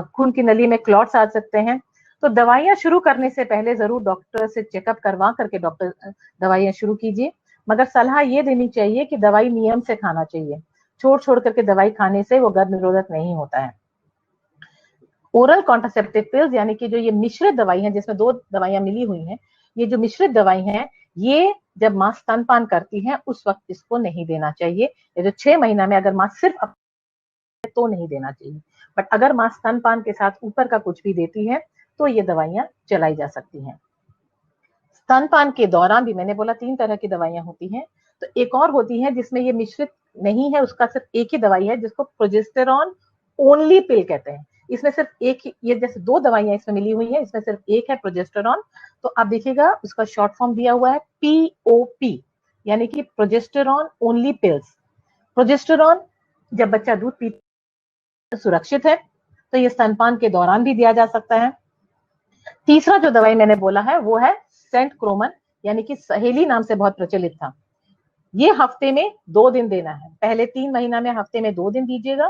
खून की नली में क्लॉट्स आ सकते हैं। तो दवाइयां शुरू करने से पहले जरूर डॉक्टर से चेकअप करवा करके डॉक्टर दवाइयां शुरू कीजिए, मगर सलाह ये देनी चाहिए कि दवाई नियम से खाना चाहिए। छोड़ छोड़ करके दवाई खाने से वो गर्भ निरोधक नहीं होता है। ओरल कॉन्ट्रासेप्टिव पिल्स यानी कि जो ये मिश्रित दवाई है, जिसमें 2 दवाइयां मिली हुई हैं, ये जो मिश्रित दवाई हैं, ये जब माँ स्तनपान करती है उस वक्त इसको नहीं देना चाहिए। ये जो 6 महीना में अगर माँ सिर्फ तो नहीं देना चाहिए, बट अगर माँ स्तनपान के साथ ऊपर का कुछ भी देती है तो ये दवाइयां चलाई जा सकती हैं। स्तनपान के दौरान भी मैंने बोला 3 तरह की दवाइयां होती हैं, तो एक और होती है जिसमें ये मिश्रित नहीं है, उसका सिर्फ एक ही दवाई है जिसको प्रोजेस्टेरॉन ओनली पिल कहते हैं। इसमें सिर्फ एक ही, ये जैसे 2 दवाइयां इसमें मिली हुई है, इसमें सिर्फ एक है प्रोजेस्टेरॉन। तो आप देखिएगा उसका शॉर्ट फॉर्म दिया हुआ है POP, यानी कि प्रोजेस्टेरॉन ओनली पिल्स। प्रोजेस्टेरॉन जब बच्चा दूध पीता सुरक्षित है, तो ये स्तनपान के दौरान भी दिया जा सकता है। तीसरा जो दवाई मैंने बोला है वो है सेंट क्रोमन, यानी कि सहेली नाम से बहुत प्रचलित था। ये हफ्ते में 2 दिन देना है। पहले 3 महीना में हफ्ते में 2 दिन दीजिएगा,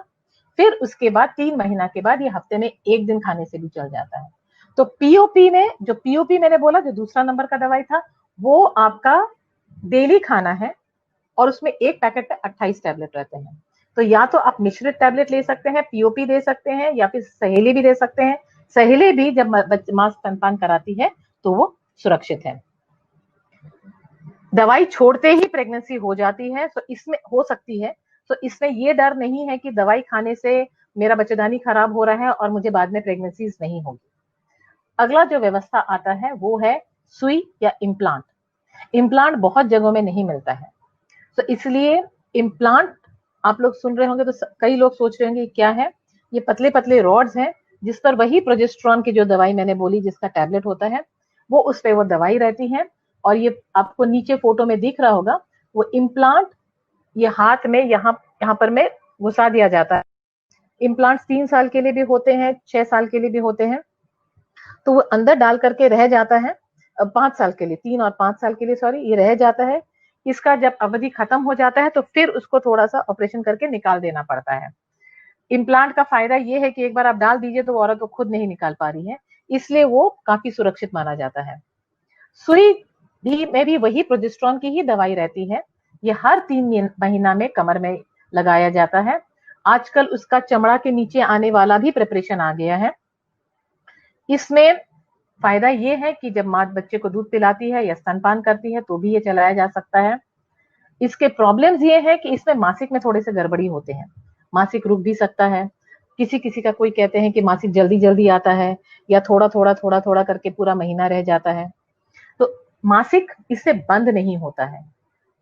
फिर उसके बाद 3 महीना के बाद ये हफ्ते में 1 दिन खाने से भी चल जाता है। तो पीओपी में, जो पीओपी मैंने बोला जो दूसरा नंबर का दवाई था, वो आपका डेली खाना है और उसमें एक पैकेट में 28 टैबलेट रहते हैं। तो या तो आप मिश्रित टैबलेट ले सकते हैं, पीओपी दे सकते हैं, या फिर सहेली भी दे सकते हैं। सहेली भी जब माँ स्तनपान कराती है तो वो सुरक्षित है। दवाई छोड़ते ही प्रेगनेंसी हो जाती है तो इसमें हो सकती है, तो इसमें ये डर नहीं है कि दवाई खाने से मेरा बच्चेदानी खराब हो रहा है और मुझे बाद में प्रेगनेंसी नहीं होगी। अगला जो व्यवस्था आता है वो है सुई या इम्प्लांट। इम्प्लांट बहुत जगहों में नहीं मिलता है, तो इसलिए इम्प्लांट आप लोग सुन रहे होंगे तो कई लोग सोच रहे होंगे क्या है। ये पतले पतले रॉड्स हैं जिस पर वही प्रोजेस्टेरॉन की जो दवाई मैंने बोली जिसका टैबलेट होता है वो उस पे वो दवाई रहती है, और ये आपको नीचे फोटो में दिख रहा होगा वो इम्प्लांट ये हाथ में यहाँ पर में घुसा दिया जाता है। इम्प्लांट 3 साल के लिए भी होते हैं, 6 साल के लिए भी होते हैं, तो वो अंदर डाल करके रह जाता है 5 साल के लिए, 3 और 5 साल के लिए सॉरी, ये रह जाता है। इसका जब अवधि खत्म हो जाता है तो फिर उसको थोड़ा सा ऑपरेशन करके निकाल देना पड़ता है। इम्प्लांट का फायदा ये है कि एक बार आप डाल दीजिए तो औरत को खुद नहीं निकाल पा रही है, इसलिए वो काफी सुरक्षित माना जाता है। सुई भी में भी वही प्रोजेस्टेरॉन की ही दवाई रहती है। ये हर 3 महीना में कमर में लगाया जाता है। आजकल उसका चमड़ा के नीचे आने वाला भी प्रिपरेशन आ गया है। इसमें फायदा ये है कि जब माँ बच्चे को दूध पिलाती है या स्तनपान करती है तो भी ये चलाया जा सकता है। इसके प्रॉब्लम्स ये है कि इसमें मासिक में थोड़े से गड़बड़ी होते हैं, मासिक रुक भी सकता है। किसी किसी का कोई कहते हैं कि मासिक जल्दी जल्दी आता है या थोड़ा थोड़ा करके पूरा महीना रह जाता है। तो मासिक इससे बंद नहीं होता है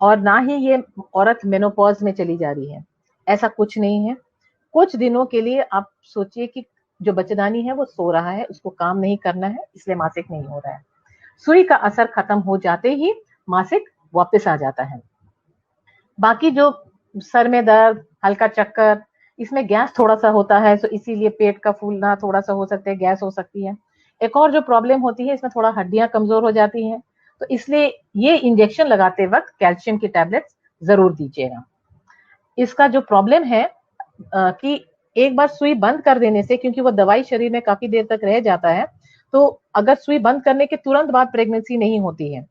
और ना ही ये औरत मेनोपॉज में चली जा रही है, ऐसा कुछ नहीं है। कुछ दिनों के लिए आप सोचिए कि जो बच्चेदानी है वो सो रहा है, उसको काम नहीं करना है, इसलिए मासिक नहीं हो रहा है। सुई का असर खत्म हो जाते ही मासिक वापस आ जाता है। बाकी जो सर में दर्द, हल्का चक्कर, इसमें गैस थोड़ा सा होता है, तो इसीलिए पेट का फूलना थोड़ा सा हो सकता है, गैस हो सकती है। एक और जो प्रॉब्लम होती है, इसमें थोड़ा हड्डियां कमजोर हो जाती हैं, तो इसलिए ये इंजेक्शन लगाते वक्त कैल्शियम की टैबलेट्स जरूर दीजिएगा। इसका जो प्रॉब्लम है कि एक बार सुई बंद कर देने से, क्योंकि वो दवाई शरीर में काफी देर तक रह जाता है, तो अगर सुई बंद करने के तुरंत बाद प्रेगनेंसी नहीं होती है,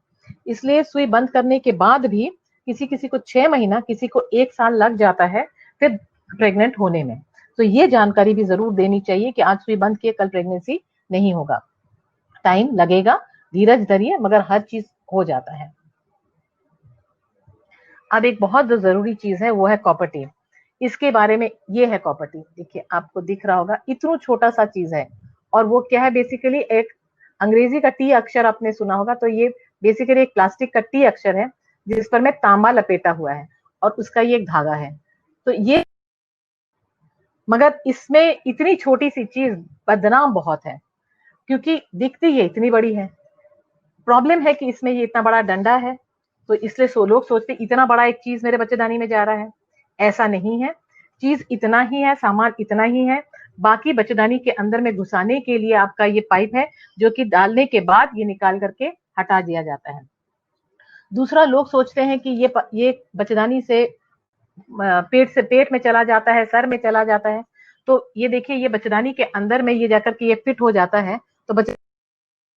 इसलिए सुई बंद करने के बाद भी किसी किसी को 6 महीना, किसी को 1 साल लग जाता है फिर प्रेग्नेंट होने में। तो ये जानकारी भी जरूर देनी चाहिए कि आज सुई बंद किए कल प्रेगनेंसी नहीं होगा, टाइम लगेगा, धीरज धरिए, मगर हर चीज हो जाता है। अब एक बहुत जो जरूरी चीज है वो है कॉपर टी। इसके बारे में ये है कॉपर टी, देखिए आपको दिख रहा होगा, इतना छोटा सा चीज है, और वो क्या है बेसिकली एक अंग्रेजी का टी अक्षर आपने सुना होगा, तो ये बेसिकली एक प्लास्टिक का टी अक्षर है जिस पर में तांबा लपेटा हुआ है और उसका ये एक धागा है। तो ये, मगर इसमें इतनी छोटी सी चीज बदनाम बहुत है क्योंकि दिखती ये इतनी बड़ी है। प्रॉब्लम है कि इसमें ये इतना बड़ा डंडा है, तो इसलिए लोग सोचते इतना बड़ा एक चीज मेरे बच्चेदानी में जा रहा है। ऐसा नहीं है, चीज इतना ही है, सामान इतना ही है। बाकी बच्चेदानी के अंदर में घुसाने के लिए आपका ये पाइप है जो कि डालने के बाद ये निकाल करके हटा दिया जाता है। दूसरा, लोग सोचते हैं कि ये बच्चेदानी से पेट में चला जाता है, सर में चला जाता है। तो ये देखिए, ये बच्चेदानी के अंदर में ये जाकर के ये फिट हो जाता है, तो बच्चे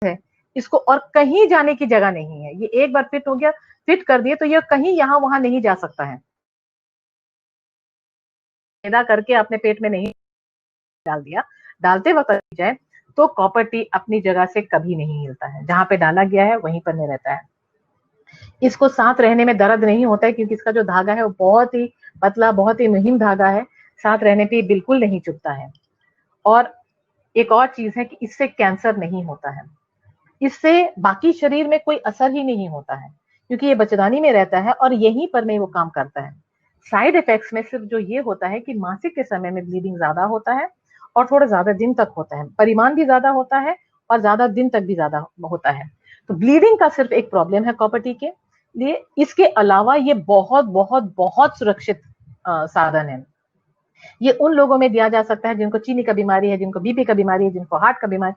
है, इसको और कहीं जाने की जगह नहीं है। ये एक बार फिट हो गया, फिट कर दिए तो ये कहीं यहाँ वहां नहीं जा सकता है। पैदा करके अपने पेट में नहीं डाल दिया, डालते वक्त जाए तो कॉपर टी अपनी जगह से कभी नहीं हिलता है, जहां पे डाला गया है वहीं पर नहीं रहता है। इसको साथ रहने में दर्द नहीं होता है क्योंकि इसका जो धागा है वो बहुत ही पतला, बहुत ही महीन धागा है, साथ रहने पे बिल्कुल नहीं चुभता है। और एक और चीज है कि इससे कैंसर नहीं होता है, इससे बाकी शरीर में कोई असर ही नहीं होता है क्योंकि ये बच्चेदानी में रहता है और यहीं पर में वो काम करता है। साइड इफेक्ट्स में सिर्फ जो ये होता है कि मासिक के समय में ब्लीडिंग ज्यादा होता है और थोड़ा ज्यादा दिन तक होता है, परिमाण भी ज्यादा होता है और ज्यादा दिन तक भी ज्यादा होता है। तो ब्लीडिंग का सिर्फ एक प्रॉब्लम है कॉपर टी के लिए, इसके अलावा ये बहुत बहुत बहुत सुरक्षित साधन है। ये उन लोगों में दिया जा सकता है जिनको चीनी का बीमारी है, जिनको बीपी का बीमारी है, जिनको हार्ट का बीमारी,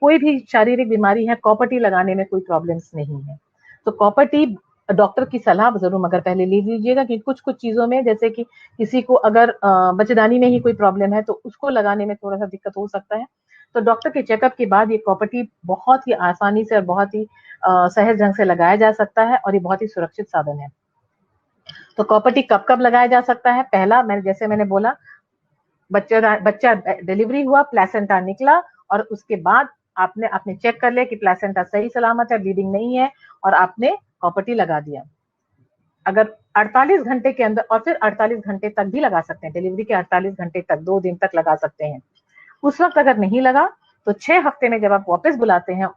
कोई भी शारीरिक बीमारी है, कॉपर टी लगाने में कोई प्रॉब्लम्स नहीं है। तो कॉपर टी डॉक्टर की सलाह जरूर मगर पहले ले लीजिएगा कि कुछ कुछ चीजों में, जैसे कि किसी को अगर बच्चेदानी में ही कोई प्रॉब्लम है तो उसको लगाने में थोड़ा सा दिक्कत हो सकता है। तो डॉक्टर के चेकअप के बाद ये कॉपर टी बहुत ही आसानी से और बहुत ही सहज ढंग से लगाया जा सकता है और ये बहुत ही सुरक्षित साधन है। तो कॉपर टी कब कब लगाया जा सकता है? पहला, जैसे मैंने बोला, बच्चा डिलीवरी हुआ, प्लेसेंटा निकला और उसके बाद आपने चेक कर लिया कि प्लेसेंटा सही सलामत है, ब्लीडिंग नहीं है और आपने कॉपर टी लगा दिया। अगर 48 घंटे के अंदर, और फिर 48 घंटे तक भी लगा सकते हैं, डिलीवरी के 48 घंटे तक, 2 दिन तक लगा सकते हैं। उस वक्त अगर नहीं लगा तो 6 हफ्ते में जब आप वापस बुलाते हैं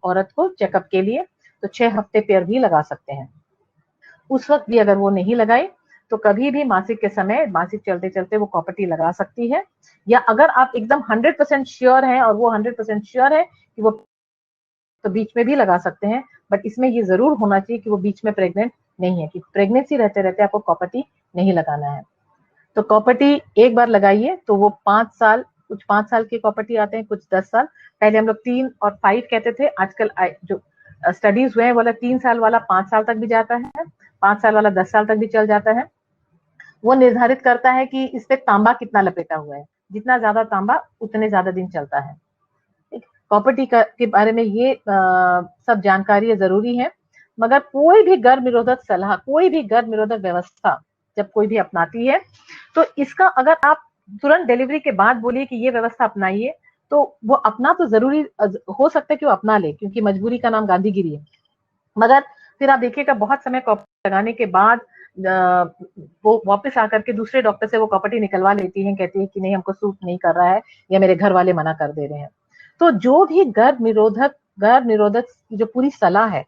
औरत को चेकअप के लिए, तो 6 हफ्ते पर भी लगा सकते हैं। उस वक्त भी अगर वो नहीं लगाई तो कभी भी मासिक के समय, मासिक चलते चलते वो कॉपर टी लगा सकती है। या अगर आप एकदम 100% श्योर हैं और वो 100% श्योर है कि वो, तो बीच में भी लगा सकते हैं। बट इसमें ये जरूर होना चाहिए कि वो बीच में प्रेग्नेंट नहीं है, कि प्रेगनेंसी रहते रहते आपको कॉपर टी नहीं लगाना है। तो कॉपर टी एक बार लगाइए तो वो 5 साल, कुछ 5 साल के कॉपर टी आते हैं, कुछ 10 साल। पहले हम लोग 3 और 5 कहते थे, आजकल जो स्टडीज हुए हैं बोला 3 साल वाला 5 साल तक भी जाता है, 5 साल वाला 10 साल तक भी चल जाता है। वो निर्धारित करता है कि इस पे तांबा कितना लपेटा हुआ है, जितना ज्यादा तांबा उतने ज्यादा दिन चलता है। कॉपर टी के बारे में ये सब जानकारी जरूरी है। मगर कोई भी गर्भ निरोधक सलाह, कोई भी गर्भ निरोधक व्यवस्था जब कोई भी अपनाती है तो इसका अगर आप तुरंत डिलीवरी के बाद बोलिए कि ये व्यवस्था अपनाइए, तो वो अपना तो जरूरी हो सकता है कि वो अपना ले, क्योंकि मजबूरी का नाम गांधीगिरी है। मगर फिर आप देखिएगा बहुत समय कॉपर लगाने के बाद वो वापस आकर के दूसरे डॉक्टर से वो कॉपर टी निकलवा लेती हैं, कहती है कि नहीं हमको सूट नहीं कर रहा है या मेरे घर वाले मना कर दे रहे हैं। तो जो भी गर्भ निरोधक जो पूरी सलाह है,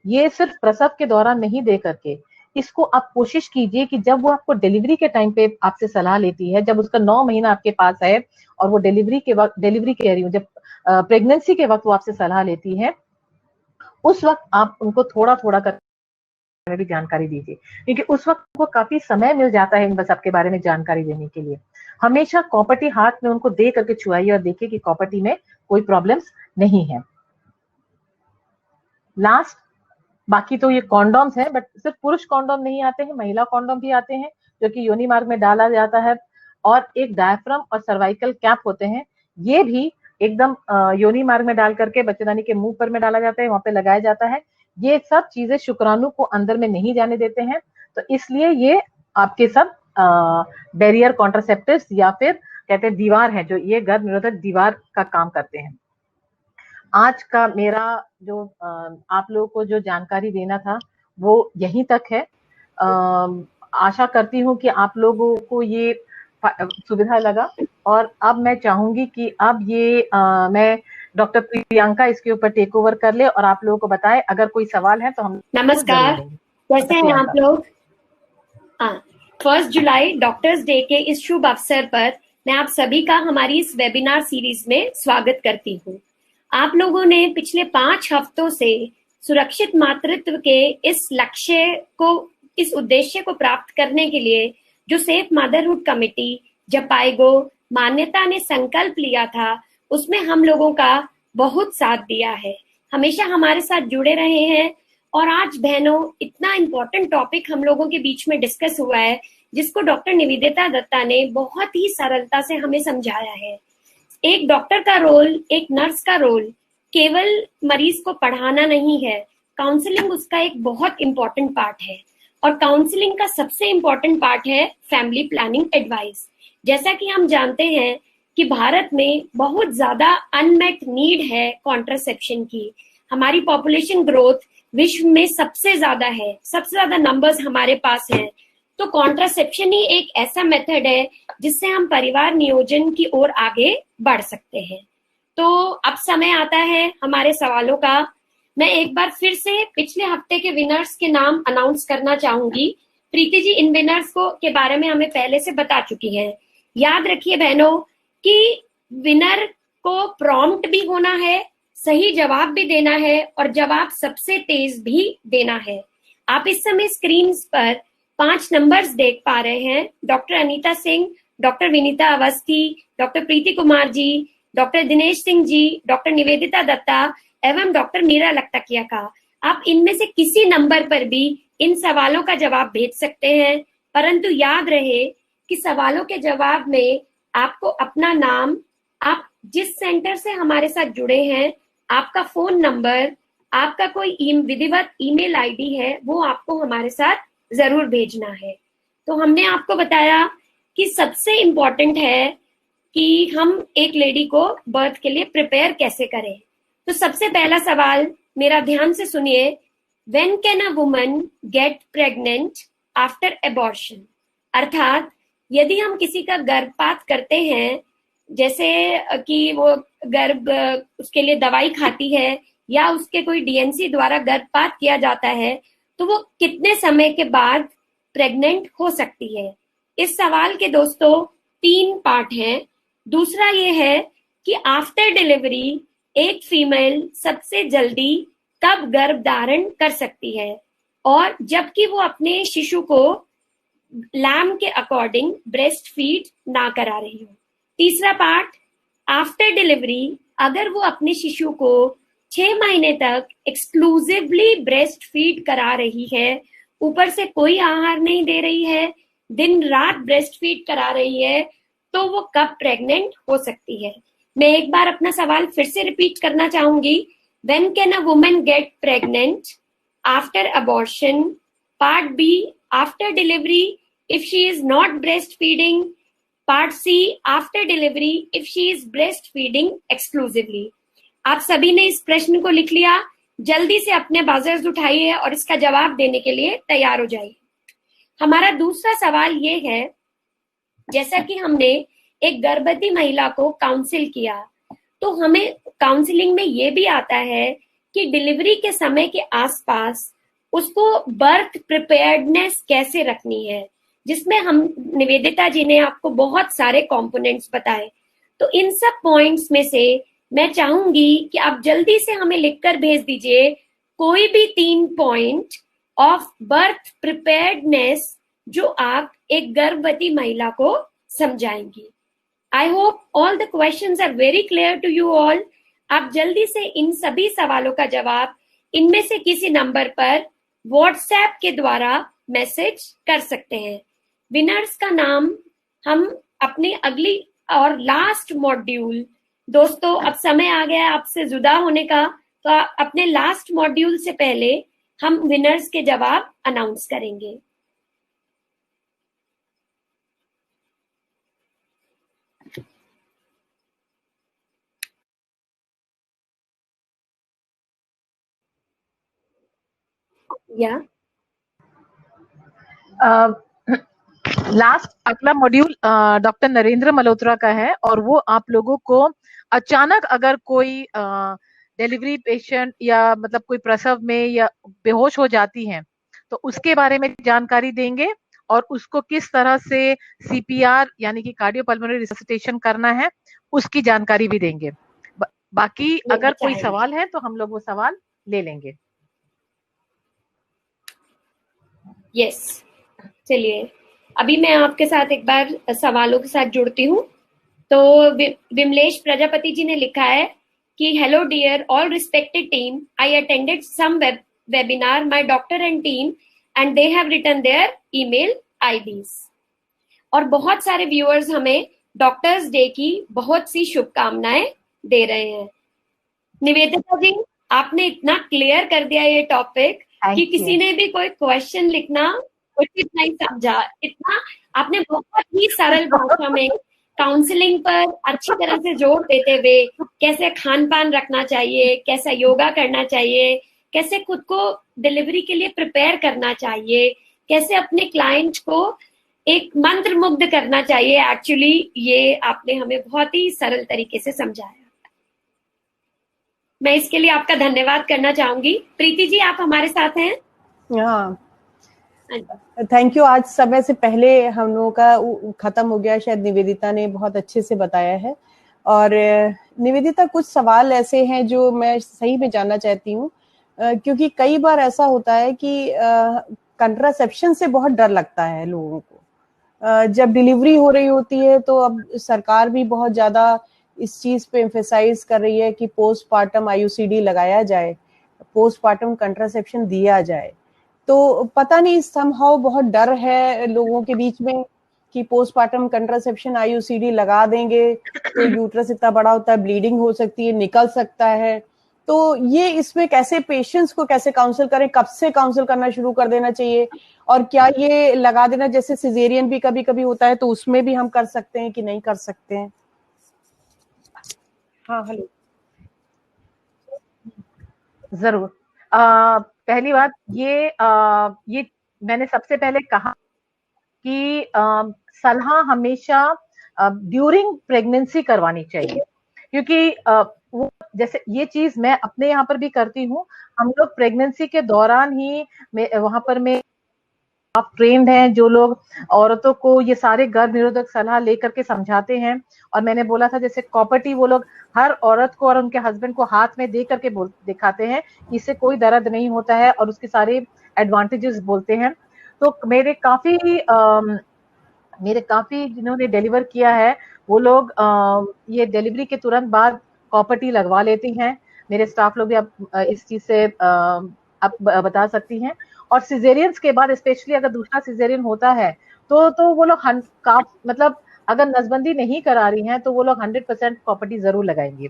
ये सिर्फ प्रसव के दौरान नहीं दे करके, इसको आप कोशिश कीजिए कि जब वो आपको डिलीवरी के टाइम पे आपसे सलाह लेती है, जब उसका 9 महीना आपके पास है और वो डिलीवरी कह रही हूँ, जब प्रेगनेंसी के वक्त वो आपसे सलाह लेती है, उस वक्त आप उनको थोड़ा थोड़ा कर में भी जानकारी दीजिए, क्योंकि उस वक्त को काफी समय मिल जाता है इन बस आपके बारे में जानकारी देने के लिए। हमेशा कॉपर टी हाथ में उनको दे करके छुआइए और देखिए कि कॉपर टी में कोई प्रॉब्लम्स नहीं है। लास्ट, बाकी तो ये कॉन्डोम्स है, बट सिर्फ पुरुष कॉन्डोम नहीं आते हैं, महिला कॉन्डोम भी आते हैं जो कि योनि मार्ग में डाला जाता है, और एक डायफ्राम और सर्वाइकल कैप होते हैं, ये भी एकदम योनि मार्ग में डाल करके बच्चेदानी के मुंह पर में डाला जाता है, वहां पे लगाया जाता है। ये सब चीजें शुक्राणु को अंदर में नहीं जाने देते हैं, तो इसलिए ये आपके सब बैरियर कॉन्ट्रासेप्टिव्स या फिर कहते हैं दीवार है, जो ये गर्भ निरोधक दीवार का काम करते हैं। आज का मेरा जो आप लोगों को जो जानकारी देना था वो यहीं तक है। आशा करती हूँ कि आप लोगों को ये सुविधा लगा, और अब मैं चाहूंगी कि अब ये मैं डॉक्टर प्रियंका इसके ऊपर टेक ओवर कर ले और आप लोगों को बताए। अगर कोई सवाल है तो हम नमस्कार, कैसे हैं आप लोग? 1 जुलाई डॉक्टर्स डे के इस शुभ अवसर पर मैं आप सभी का हमारी इस वेबिनार सीरीज में स्वागत करती हूँ। आप लोगों ने पिछले 5 हफ्तों से सुरक्षित मातृत्व के इस लक्ष्य को, इस उद्देश्य को प्राप्त करने के लिए जो सेफ मदरहुड कमेटी जपाइगो मान्यता ने संकल्प लिया था, उसमें हम लोगों का बहुत साथ दिया है, हमेशा हमारे साथ जुड़े रहे हैं। और आज बहनों, इतना इम्पोर्टेंट टॉपिक हम लोगों के बीच में डिस्कस हुआ है, जिसको डॉक्टर निवेदिता दत्ता ने बहुत ही सरलता से हमें समझाया है। एक डॉक्टर का रोल, एक नर्स का रोल केवल मरीज को पढ़ाना नहीं है, काउंसलिंग उसका एक बहुत इम्पोर्टेंट पार्ट है। और काउंसलिंग का सबसे इम्पोर्टेंट पार्ट है फैमिली प्लानिंग एडवाइस। जैसा कि हम जानते हैं कि भारत में बहुत ज्यादा अनमेट नीड है कॉन्ट्रासेप्शन की। हमारी पॉपुलेशन ग्रोथ विश्व में सबसे ज्यादा है, सबसे ज्यादा नंबर्स हमारे पास हैं, तो कॉन्ट्रासेप्शन ही एक ऐसा मेथड है जिससे हम परिवार नियोजन की ओर आगे बढ़ सकते हैं। तो अब समय आता है हमारे सवालों का। मैं एक बार फिर से पिछले हफ्ते के विनर्स के नाम अनाउंस करना चाहूंगी। प्रीति जी इन विनर्स को के बारे में हमें पहले से बता चुकी हैं। याद रखिए बहनों कि विनर को प्रॉम्प्ट भी होना है, सही जवाब भी देना है और जवाब सबसे तेज भी देना है। आप इस समय स्क्रीन पर 5 नंबर्स देख पा रहे हैं। Doctor Anita Singh, doctor Vinita Awasthi, doctor Preeti Kumar ji, doctor Dinesh Singh ji, doctor Nivedita Dutta एवं डॉक्टर मीरा लखटकिया का। आप इनमें से किसी नंबर पर भी इन सवालों का जवाब भेज सकते हैं, परंतु याद रहे कि सवालों के जवाब में आपको अपना नाम, आप जिस सेंटर से हमारे साथ जुड़े हैं, आपका फोन नंबर, आपका कोई विधिवत ईमेल आईडी है, वो आपको हमारे साथ जरूर भेजना है। तो हमने आपको बताया कि सबसे इम्पोर्टेंट है कि हम एक लेडी को बर्थ के लिए प्रिपेयर कैसे करें। तो सबसे पहला सवाल मेरा ध्यान से सुनिए। When can a woman get pregnant after abortion? अर्थात यदि हम किसी का गर्भपात करते हैं, जैसे कि वो गर्भ उसके लिए दवाई खाती है या उसके कोई डीएनसी द्वारा गर्भपात किया जाता है, तो वो कितने समय के बाद प्रेग्नेंट हो सकती है? इस सवाल के दोस्तों 3 पार्ट हैं। दूसरा ये है कि आफ्टर डिलीवरी एक फीमेल सबसे जल्दी कब गर्भ धारण कर सकती है और जबकि वो अपने शिशु को लैम के अकॉर्डिंग ब्रेस्ट फीड ना करा रही हो। तीसरा पार्ट, आफ्टर डिलीवरी अगर वो अपने शिशु को 6 महीने तक एक्सक्लूसिवली ब्रेस्ट फीड करा रही है, ऊपर से कोई आहार नहीं दे रही है, दिन रात ब्रेस्ट फीड करा रही है, तो वो कब प्रेग्नेंट हो सकती है? मैं एक बार अपना सवाल फिर से रिपीट करना चाहूंगी। When can a woman get pregnant after abortion? Part B, after delivery if she is not breastfeeding. Part C, after delivery if she is breastfeeding exclusively. आप सभी ने इस प्रश्न को लिख लिया? जल्दी से अपने बजर्स उठाइए और इसका जवाब देने के लिए तैयार हो जाइए। हमारा दूसरा सवाल ये है, जैसा कि हमने एक गर्भवती महिला को काउंसिल किया, तो हमें काउंसलिंग में ये भी आता है कि डिलीवरी के समय के आसपास उसको बर्थ प्रिपेयर्डनेस कैसे रखनी है, जिसमें हम निवेदिता जी ने आपको बहुत सारे कंपोनेंट्स बताए। तो इन सब पॉइंट्स में से मैं चाहूंगी कि आप जल्दी से हमें लिखकर भेज दीजिए कोई भी 3 पॉइंट ऑफ बर्थ प्रिपेयर्डनेस जो आप एक गर्भवती महिला को समझाएंगी। I hope all the questions are very clear to you all. आप जल्दी से इन सभी सवालों का जवाब इनमें से किसी नंबर पर व्हाट्सएप के द्वारा मैसेज कर सकते हैं। विनर्स का नाम हम अपनी अगली और लास्ट मॉड्यूल, दोस्तों अब समय आ गया है आपसे जुदा होने का, तो अपने लास्ट मॉड्यूल से पहले हम विनर्स के जवाब अनाउंस करेंगे। या लास्ट अगला मॉड्यूल डॉक्टर नरेंद्र मल्होत्रा का है और वो आप लोगों को अचानक अगर कोई डिलीवरी पेशेंट या मतलब कोई प्रसव में या बेहोश हो जाती है तो उसके बारे में जानकारी देंगे और उसको किस तरह से सीपीआर यानी कि कार्डियोपल्मोनरी रिससिटेशन करना है उसकी जानकारी भी देंगे। बाकी अगर कोई सवाल है तो हम लोग वो सवाल ले लेंगे। यस, चलिए अभी मैं आपके साथ एक बार सवालों के साथ जुड़ती हूँ। तो विमलेश प्रजापति जी ने लिखा है कि hello dear all respected team, I attended some webinar my doctor and team and they have written their email IDs. और बहुत सारे व्यूअर्स हमें डॉक्टर्स डे की बहुत सी शुभकामनाएं दे रहे हैं। निवेदिता जी, आपने इतना क्लियर कर दिया ये टॉपिक कि किसी ने भी कोई क्वेश्चन लिखना उचित नहीं समझा। इतना आपने बहुत ही सरल भाषा में काउंसलिंग पर अच्छी तरह से जोर देते हुए कैसे खान पान रखना चाहिए, कैसा योगा करना चाहिए, कैसे खुद को डिलीवरी के लिए प्रिपेयर करना चाहिए, कैसे अपने क्लाइंट को एक मंत्र मुग्ध करना चाहिए। एक्चुअली ये आपने हमें बहुत ही सरल तरीके से समझाया। मैं इसके लिए आपका धन्यवाद करना चाहूंगी। प्रीति जी, आप हमारे साथ हैं? हाँ, थैंक यू। आज समय से पहले हम लोगों का खत्म हो गया, शायद निवेदिता ने बहुत अच्छे से बताया है। और निवेदिता, कुछ सवाल ऐसे हैं जो मैं सही में जानना चाहती हूँ, क्योंकि कई बार ऐसा होता है कि कंट्रासेप्शन से बहुत डर लगता है लोगों को। जब डिलीवरी हो रही होती है तो अब सरकार भी बहुत ज्यादा इस चीज पे एम्फेसाइज कर रही है कि पोस्टपार्टम आईयूसीडी लगाया जाए, पोस्टपार्टम कंट्रासेप्शन दिया जाए। तो पता नहीं, समहाउ बहुत डर है लोगों के बीच में कि पोस्टपार्टम कंट्रासेप्शन आईयूसीडी लगा देंगे तो यूट्रस इतना बड़ा होता है, ब्लीडिंग हो सकती है, निकल सकता है। तो ये इसमें कैसे पेशेंट्स को कैसे काउंसिल करें, कब से काउंसिल करना शुरू कर देना चाहिए, और क्या ये लगा देना, जैसे सिजेरियन भी कभी कभी होता है तो उसमें भी हम कर सकते हैं कि नहीं कर सकते हैं? हाँ, हेलो। जरूर। पहली बात, ये मैंने सबसे पहले कहा कि सलाह हमेशा ड्यूरिंग प्रेगनेंसी करवानी चाहिए, क्योंकि वो जैसे ये चीज मैं अपने यहाँ पर भी करती हूँ। हम लोग प्रेगनेंसी के दौरान ही वहां पर मैं आप ट्रेंड हैं जो लोग औरतों को ये सारे गर्भ निरोधक सलाह लेकर के समझाते हैं। और मैंने बोला था जैसे कॉपर्टी वो लोग हर औरत को और उनके हस्बैंड को हाथ में दे करके दिखाते हैं, इससे कोई दर्द नहीं होता है और उसके सारे एडवांटेजेस बोलते हैं। तो मेरे काफी जिन्होंने डिलीवर किया है वो लोग ये डिलीवरी के तुरंत बाद कॉपर्टी लगवा लेती हैं। मेरे स्टाफ लोग भी अब इस चीज से आप बता सकती हैं। और सिजेरियंस के बाद स्पेशली अगर दूसरा सिजेरियन होता है तो वो लोग मतलब अगर नसबंदी नहीं करा रही हैं तो वो लोग 100% कॉपर्टी जरूर लगाएंगे।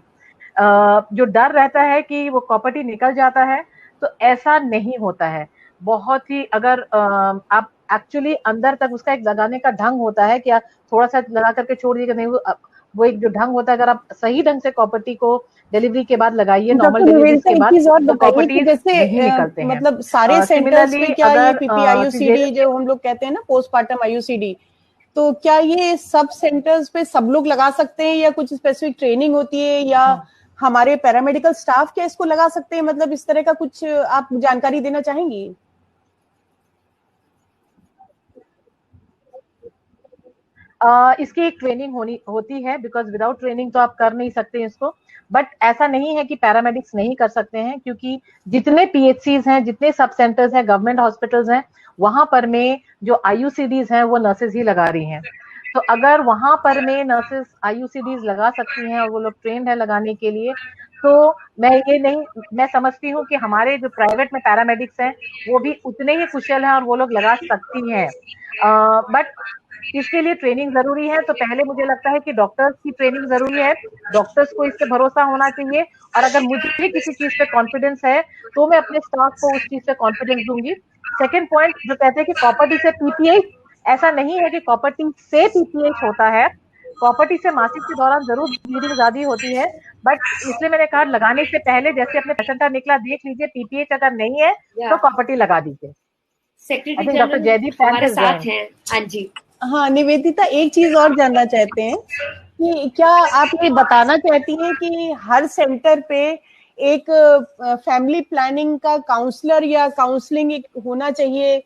जो डर रहता है कि वो कॉपर्टी निकल जाता है, तो ऐसा नहीं होता है। बहुत ही अगर आप एक्चुअली अंदर तक उसका एक लगाने का ढंग होता है, क्या थोड़ा सा लगा करके छोड़ दिएगा नहीं, वो एक जो ढंग होता है, अगर आप सही ढंग से कॉपर्टी को डिलीवरी के बाद लगाइए, नॉर्मल डिलीवरी के बाद, तो कॉपर्टी नहीं निकलते हैं। मतलब सारे सेंटर्स पे क्या ये पीपीआईयूसीडी जो हम लोग कहते हैं ना, पोस्टपार्टम आईयूसीडी, तो क्या ये सब सेंटर्स पे सब लोग लगा सकते हैं या कुछ स्पेसिफिक ट्रेनिंग होती है, या हमारे पैरामेडिकल स्टाफ क्या इसको लगा सकते हैं? मतलब इस तरह का कुछ आप जानकारी देना चाहेंगी? इसकी एक ट्रेनिंग होती है, बिकॉज विदाउट ट्रेनिंग तो आप कर नहीं सकते इसको। बट ऐसा नहीं है कि पैरामेडिक्स नहीं कर सकते हैं, क्योंकि जितने पीएचसीज हैं, जितने सब सेंटर्स हैं, गवर्नमेंट हॉस्पिटल्स हैं, वहां पर में जो आईयूसीडीज हैं वो नर्सेज ही लगा रही हैं। तो अगर वहां पर में नर्सेज आईयूसीडीज लगा सकती हैं और वो लोग ट्रेंड है लगाने के लिए, तो मैं समझती हूँ कि हमारे जो प्राइवेट में पैरामेडिक्स हैं वो भी उतने ही कुशल हैं और वो लोग लगा सकती हैं। बट इसके लिए ट्रेनिंग जरूरी है। तो पहले मुझे लगता है कि डॉक्टर्स की ट्रेनिंग जरूरी है, डॉक्टर्स को इससे भरोसा होना चाहिए। और अगर मुझे किसी चीज पे कॉन्फिडेंस है तो मैं अपने स्टाफ को उस चीज पे कॉन्फिडेंस दूंगी। सेकेंड पॉइंट जो कहते हैं कि कॉपर्टी से पीपीएच, ऐसा नहीं है कि कॉपर्टी से पीपीएच होता है। कॉपर्टी से मासिक के दौरान जरूर ब्लीडिंग ज्यादा होती है, बट इसलिए मैंने कहा लगाने से पहले जैसे अपने प्लेसेंटा निकला देख लीजिए, पीपीएच अगर नहीं है तो कॉपर्टी लगा दीजिए। सेक्रेटरी डॉक्टर जयदीप हमारे साथ हैं। हाँ जी। हाँ निवेदिता, एक चीज और जानना चाहते हैं कि क्या आप ये बताना चाहती हैं कि हर सेंटर पे एक फैमिली प्लानिंग का काउंसलर या काउंसलिंग होना चाहिए?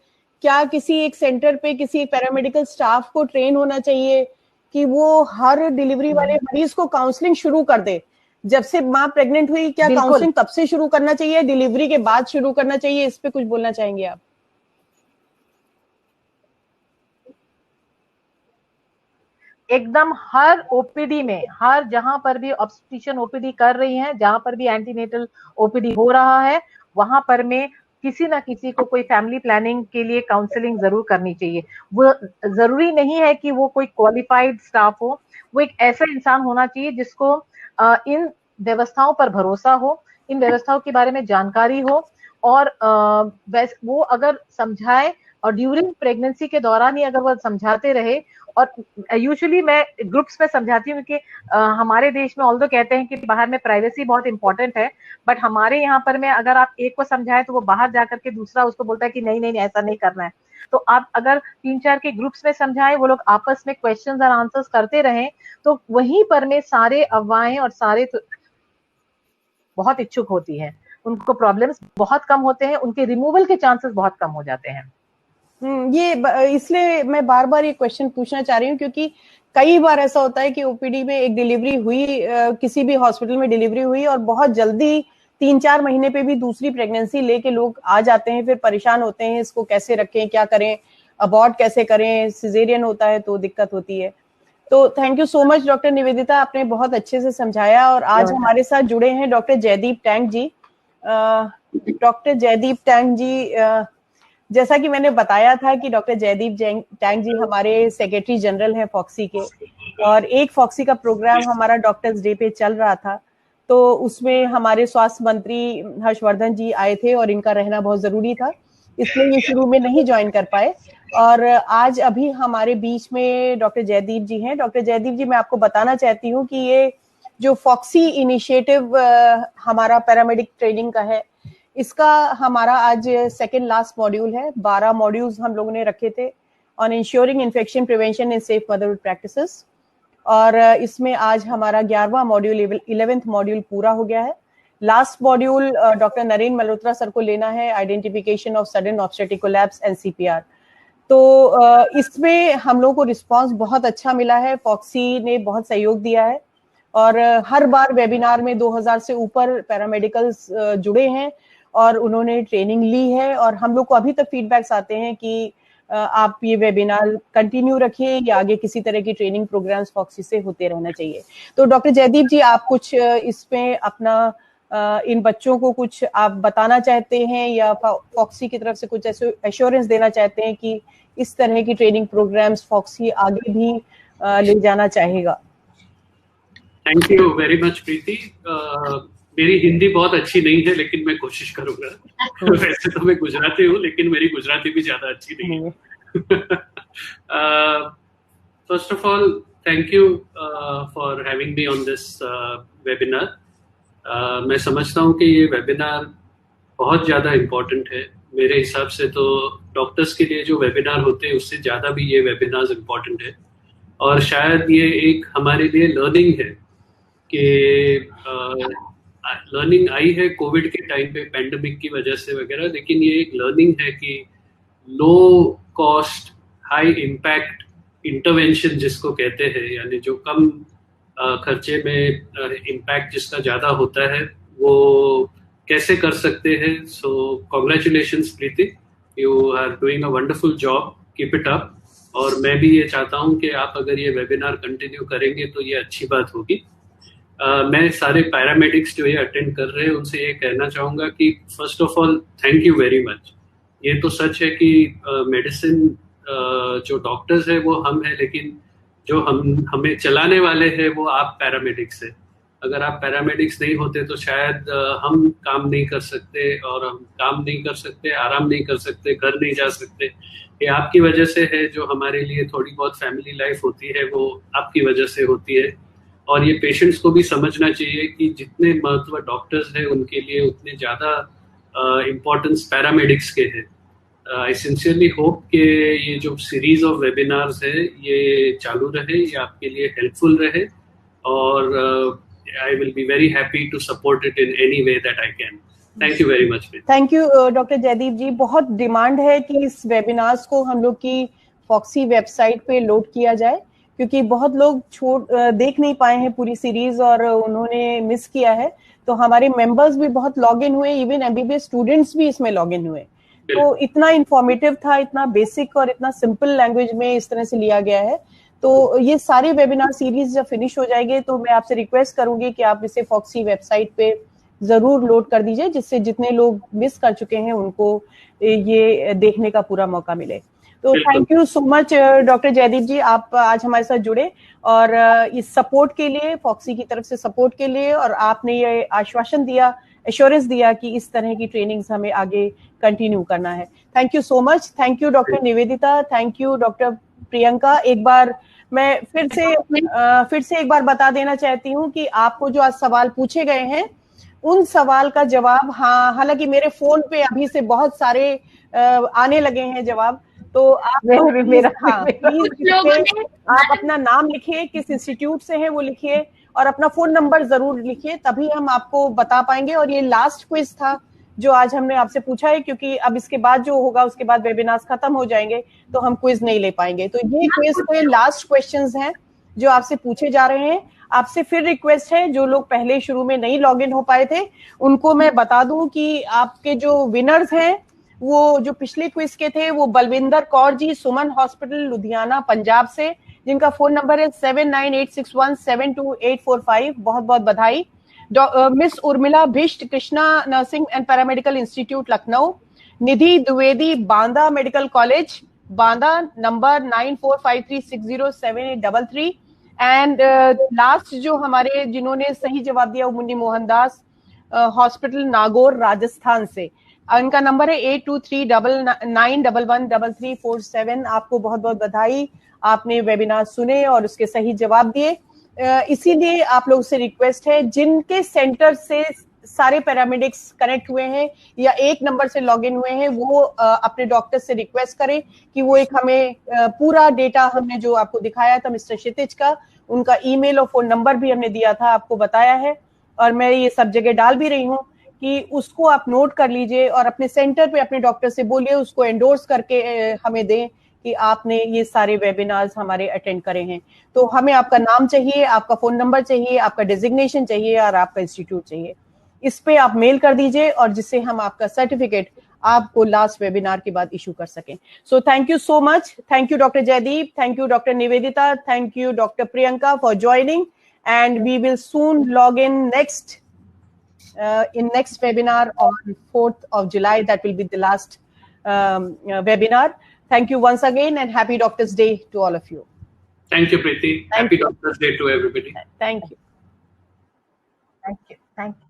क्या किसी एक सेंटर पे किसी एक पैरामेडिकल स्टाफ को ट्रेन होना चाहिए कि वो हर डिलीवरी वाले मरीज को काउंसलिंग शुरू कर दे? जब से माँ प्रेग्नेंट हुई, क्या काउंसलिंग तब से शुरू करना चाहिए, डिलीवरी के बाद शुरू करना चाहिए? इस पे कुछ बोलना चाहेंगे आप? एकदम हर ओपीडी में, हर जहां पर भी ऑब्स्टेट्रिशियन ओपीडी कर रही हैं, जहां पर भी एंटीनेटल ओपीडी हो रहा है, वहां पर में किसी ना किसी को कोई फैमिली प्लानिंग के लिए काउंसलिंग जरूर करनी चाहिए। वो जरूरी नहीं है कि वो कोई क्वालिफाइड स्टाफ हो, वो एक ऐसा इंसान होना चाहिए जिसको इन व्यवस्थाओं पर भरोसा हो, इन व्यवस्थाओं के बारे में जानकारी हो, और वो अगर समझाए और ड्यूरिंग प्रेगनेंसी के दौरान ही अगर वो समझाते रहे, और यूजुअली मैं ग्रुप्स में समझाती हूँ कि हमारे देश में ऑल्दो कहते हैं कि बाहर में प्राइवेसी बहुत इंपॉर्टेंट है, बट हमारे यहाँ पर में अगर आप एक को समझाए तो वो बाहर जाकर के दूसरा उसको बोलता है कि नहीं नहीं ऐसा नहीं करना है। तो आप अगर 3-4 के ग्रुप्स में समझाएं, वो लोग आपस में क्वेश्चंस और आंसर्स करते रहें, तो वहीं पर में सारे अफवाहें और सारे बहुत इच्छुक होती है, उनको प्रॉब्लम्स बहुत कम होते हैं, उनके रिमूवल के चांसेस बहुत कम हो जाते हैं। ये इसलिए मैं बार बार ये क्वेश्चन पूछना चाह रही हूँ, क्योंकि कई बार ऐसा होता है कि ओपीडी में एक डिलीवरी हुई, किसी भी हॉस्पिटल में डिलीवरी हुई और बहुत जल्दी 3-4 महीने पे भी दूसरी प्रेगनेंसी लेके लोग आ जाते हैं, फिर परेशान होते हैं, इसको कैसे रखें, क्या करें, अबॉर्ट कैसे करें, सिजेरियन होता है तो दिक्कत होती है। तो thank you so much doctor Nivedita, आपने बहुत अच्छे से समझाया। और आज हमारे साथ जुड़े हैं डॉक्टर जयदीप टैंक जी। डॉक्टर जयदीप टैंक जी, जैसा कि मैंने बताया था कि डॉक्टर जयदीप टैंक जी हमारे सेक्रेटरी जनरल हैं फॉक्सी के, और एक फॉक्सी का प्रोग्राम हमारा डॉक्टर्स डे पे चल रहा था, तो उसमें हमारे स्वास्थ्य मंत्री हर्षवर्धन जी आए थे और इनका रहना बहुत जरूरी था, इसलिए ये शुरू में नहीं ज्वाइन कर पाए। और आज अभी हमारे बीच में डॉक्टर जयदीप जी हैं। डॉक्टर जयदीप जी, मैं आपको बताना चाहती हूँ कि ये जो फॉक्सी इनिशिएटिव हमारा पैरामेडिक ट्रेनिंग का है, इसका हमारा आज सेकेंड लास्ट मॉड्यूल है। 12 मॉड्यूल्स हम लोगों ने रखे थे on ensuring infection prevention in safe motherhood practices, और इसमें आज हमारा 11वां मॉड्यूल 11th मॉड्यूल पूरा हो गया है। Last module doctor Narendra Malhotra sir को लेना है, identification of sudden obstetric collapse and CPR. तो इसमें हम लोगों को रिस्पांस बहुत अच्छा मिला है, फॉक्सी ने बहुत सहयोग दिया है, और हर बार वेबिनार में 2000 से ऊपर पैरामेडिकल्स जुड़े हैं और उन्होंने ट्रेनिंग ली है, और हम लोग को अभी तक फीडबैक्स आते हैं कि आप ये वेबिनार कंटिन्यू रखिए या आगे किसी तरह की ट्रेनिंग प्रोग्राम्स फॉक्सी से होते रहना चाहिए। तो डॉक्टर जयदीप जी, आप कुछ इसमें अपना इन बच्चों को कुछ आप बताना चाहते हैं या फॉक्सी की तरफ से कुछ एश्योरेंस देना चाहते हैं कि इस तरह की ट्रेनिंग प्रोग्राम्स फॉक्सी आगे भी ले जाना चाहेगा? थैंक यू वेरी मच प्रीति। मेरी हिंदी बहुत अच्छी नहीं है, लेकिन मैं कोशिश करूंगा। वैसे तो मैं गुजराती हूँ, लेकिन मेरी गुजराती भी ज्यादा अच्छी नहीं है। First of all, thank you for having me on this webinar. मैं समझता हूँ कि ये वेबिनार बहुत ज्यादा इम्पोर्टेंट है। मेरे हिसाब से तो डॉक्टर्स के लिए जो वेबिनार होते हैं उससे ज्यादा भी ये वेबिनार्स इम्पोर्टेंट है, और शायद ये एक हमारे लिए लर्निंग है कि लर्निंग आई है कोविड के टाइम पे, पैंडेमिक की वजह से वगैरह, लेकिन ये एक लर्निंग है कि low cost high impact intervention जिसको कहते हैं, यानी जो कम खर्चे में इम्पैक्ट जिसका ज्यादा होता है, वो कैसे कर सकते हैं। So congratulations Preeti, you are doing a wonderful job, keep it up. और मैं भी ये चाहता हूँ कि आप अगर ये वेबिनार कंटिन्यू करेंगे तो ये अच्छी बात होगी। मैं सारे पैरामेडिक्स जो ये अटेंड कर रहे हैं उनसे ये कहना चाहूँगा कि first of all thank you very much. ये तो सच है कि मेडिसिन जो डॉक्टर्स है वो हम हैं, लेकिन जो हमें चलाने वाले हैं वो आप पैरामेडिक्स है। अगर आप पैरामेडिक्स नहीं होते तो शायद हम काम नहीं कर सकते, और हम काम नहीं कर सकते, आराम नहीं कर सकते, घर नहीं जा सकते। ये आपकी वजह से है। जो हमारे लिए थोड़ी बहुत फैमिली लाइफ होती है वो आपकी वजह से होती है। और ये पेशेंट्स को भी समझना चाहिए कि जितने महत्व डॉक्टर्स हैं उनके लिए उतने ज़्यादा इम्पोर्टेंस पैरामेडिक्स के हैं। आई सिंसियरली होप कि ये जो सीरीज ऑफ वेबिनार्स है ये चालू रहे, ये आपके लिए हेल्पफुल रहे, और I will be very happy to support it in any way that I can. Thank you very much. Thank you doctor Jaideep ji. बहुत डिमांड है कि इस वेबिनार्स को हम लोग की फॉक्सी वेबसाइट पे लोड किया जाए, क्योंकि बहुत लोग देख नहीं पाए हैं पूरी सीरीज और उन्होंने मिस किया है। तो हमारे मेंबर्स भी बहुत लॉग इन हुए, इवन एमबीबीएस स्टूडेंट्स भी इसमें लॉग इन हुए। तो इतना इंफॉर्मेटिव था, इतना बेसिक और इतना सिंपल लैंग्वेज में इस तरह से लिया गया है। तो ये सारे वेबिनार सीरीज जब फिनिश हो जाएंगे तो मैं आपसे रिक्वेस्ट करूंगी कि आप इसे फॉक्सी वेबसाइट पे जरूर लोड कर दीजिए, जिससे जितने लोग मिस कर चुके हैं उनको ये देखने का पूरा मौका मिले। तो thank you so much doctor Jaideep ji, आप आज हमारे साथ जुड़े और इस सपोर्ट के लिए, फॉक्सी की तरफ से सपोर्ट के लिए, और आपने ये आश्वासन दिया एश्योरेंस दिया कि इस तरह की ट्रेनिंग्स हमें आगे कंटिन्यू करना है। Thank you so much. Thank you doctor Nivedita, thank you doctor Priyanka. एक बार मैं फिर से एक बार बता देना चाहती हूँ कि आपको जो आज सवाल पूछे गए हैं उन सवाल का जवाब, हाँ, हालांकि मेरे फोन पे अभी से बहुत सारे आने लगे हैं जवाब, तो आप प्लीज आप अपना नाम लिखिए, किस इंस्टीट्यूट से है वो लिखिए और अपना फोन नंबर जरूर लिखिए, तभी हम आपको बता पाएंगे। और ये लास्ट क्विज था जो आज हमने आपसे पूछा है, क्योंकि अब इसके बाद जो होगा उसके बाद वेबिनार्स खत्म हो जाएंगे तो हम क्विज नहीं ले पाएंगे। तो ये क्विज के लास्ट क्वेश्चंस हैं जो आपसे पूछे जा रहे हैं। आपसे फिर रिक्वेस्ट है, जो लोग पहले शुरू में नहीं लॉग इन हो पाए थे उनको मैं बता दूं कि आपके जो विनर्स हैं वो जो पिछले क्विज के थे वो बलविंदर कौर जी, सुमन हॉस्पिटल लुधियाना पंजाब से, जिनका फोन नंबर है 7986172845। बहुत बहुत बधाई। Miss Urmila Bisht, Krishna nursing and paramedical institute Lucknow. Nidhi Dwivedi, Banda medical college Banda, number 9453607833। And last जो हमारे जिन्होंने सही जवाब दिया वो मुन्नी मोहनदास हॉस्पिटल नागौर राजस्थान से, उनका नंबर है 8239113347। आपको बहुत बहुत बधाई, आपने वेबिनार सुने और उसके सही जवाब दिए। इसीलिए आप लोगों से रिक्वेस्ट है, जिनके सेंटर से सारे पैरामेडिक्स कनेक्ट हुए हैं या एक नंबर से लॉग इन हुए हैं, वो अपने डॉक्टर से रिक्वेस्ट करें कि वो एक हमें पूरा डेटा, हमने जो आपको दिखाया था मिस्टर क्षितिज का, उनका ईमेल और फोन नंबर भी हमने दिया था, आपको बताया है और मैं ये सब जगह डाल भी रही हूँ कि उसको आप नोट कर लीजिए और अपने सेंटर पे अपने डॉक्टर से बोलिए, उसको एंडोर्स करके हमें दें कि आपने ये सारे वेबिनार्स हमारे अटेंड करे हैं। तो हमें आपका नाम चाहिए, आपका फोन नंबर चाहिए, आपका डेजिग्नेशन चाहिए और आपका इंस्टीट्यूट चाहिए। इस पे आप मेल कर दीजिए और जिससे हम आपका सर्टिफिकेट आपको लास्ट वेबिनार के बाद इशू कर सकें। So thank you so much. Thank you doctor Jaydeep, thank you doctor Nivedita, thank you doctor Priyanka for joining, and we will soon log in next in next webinar on 4th of July. That will be the last webinar. Thank you once again and happy Doctors Day to all of you. Thank you, Preeti. Happy Doctors Day to everybody. Thank you. Thank you. Thank you.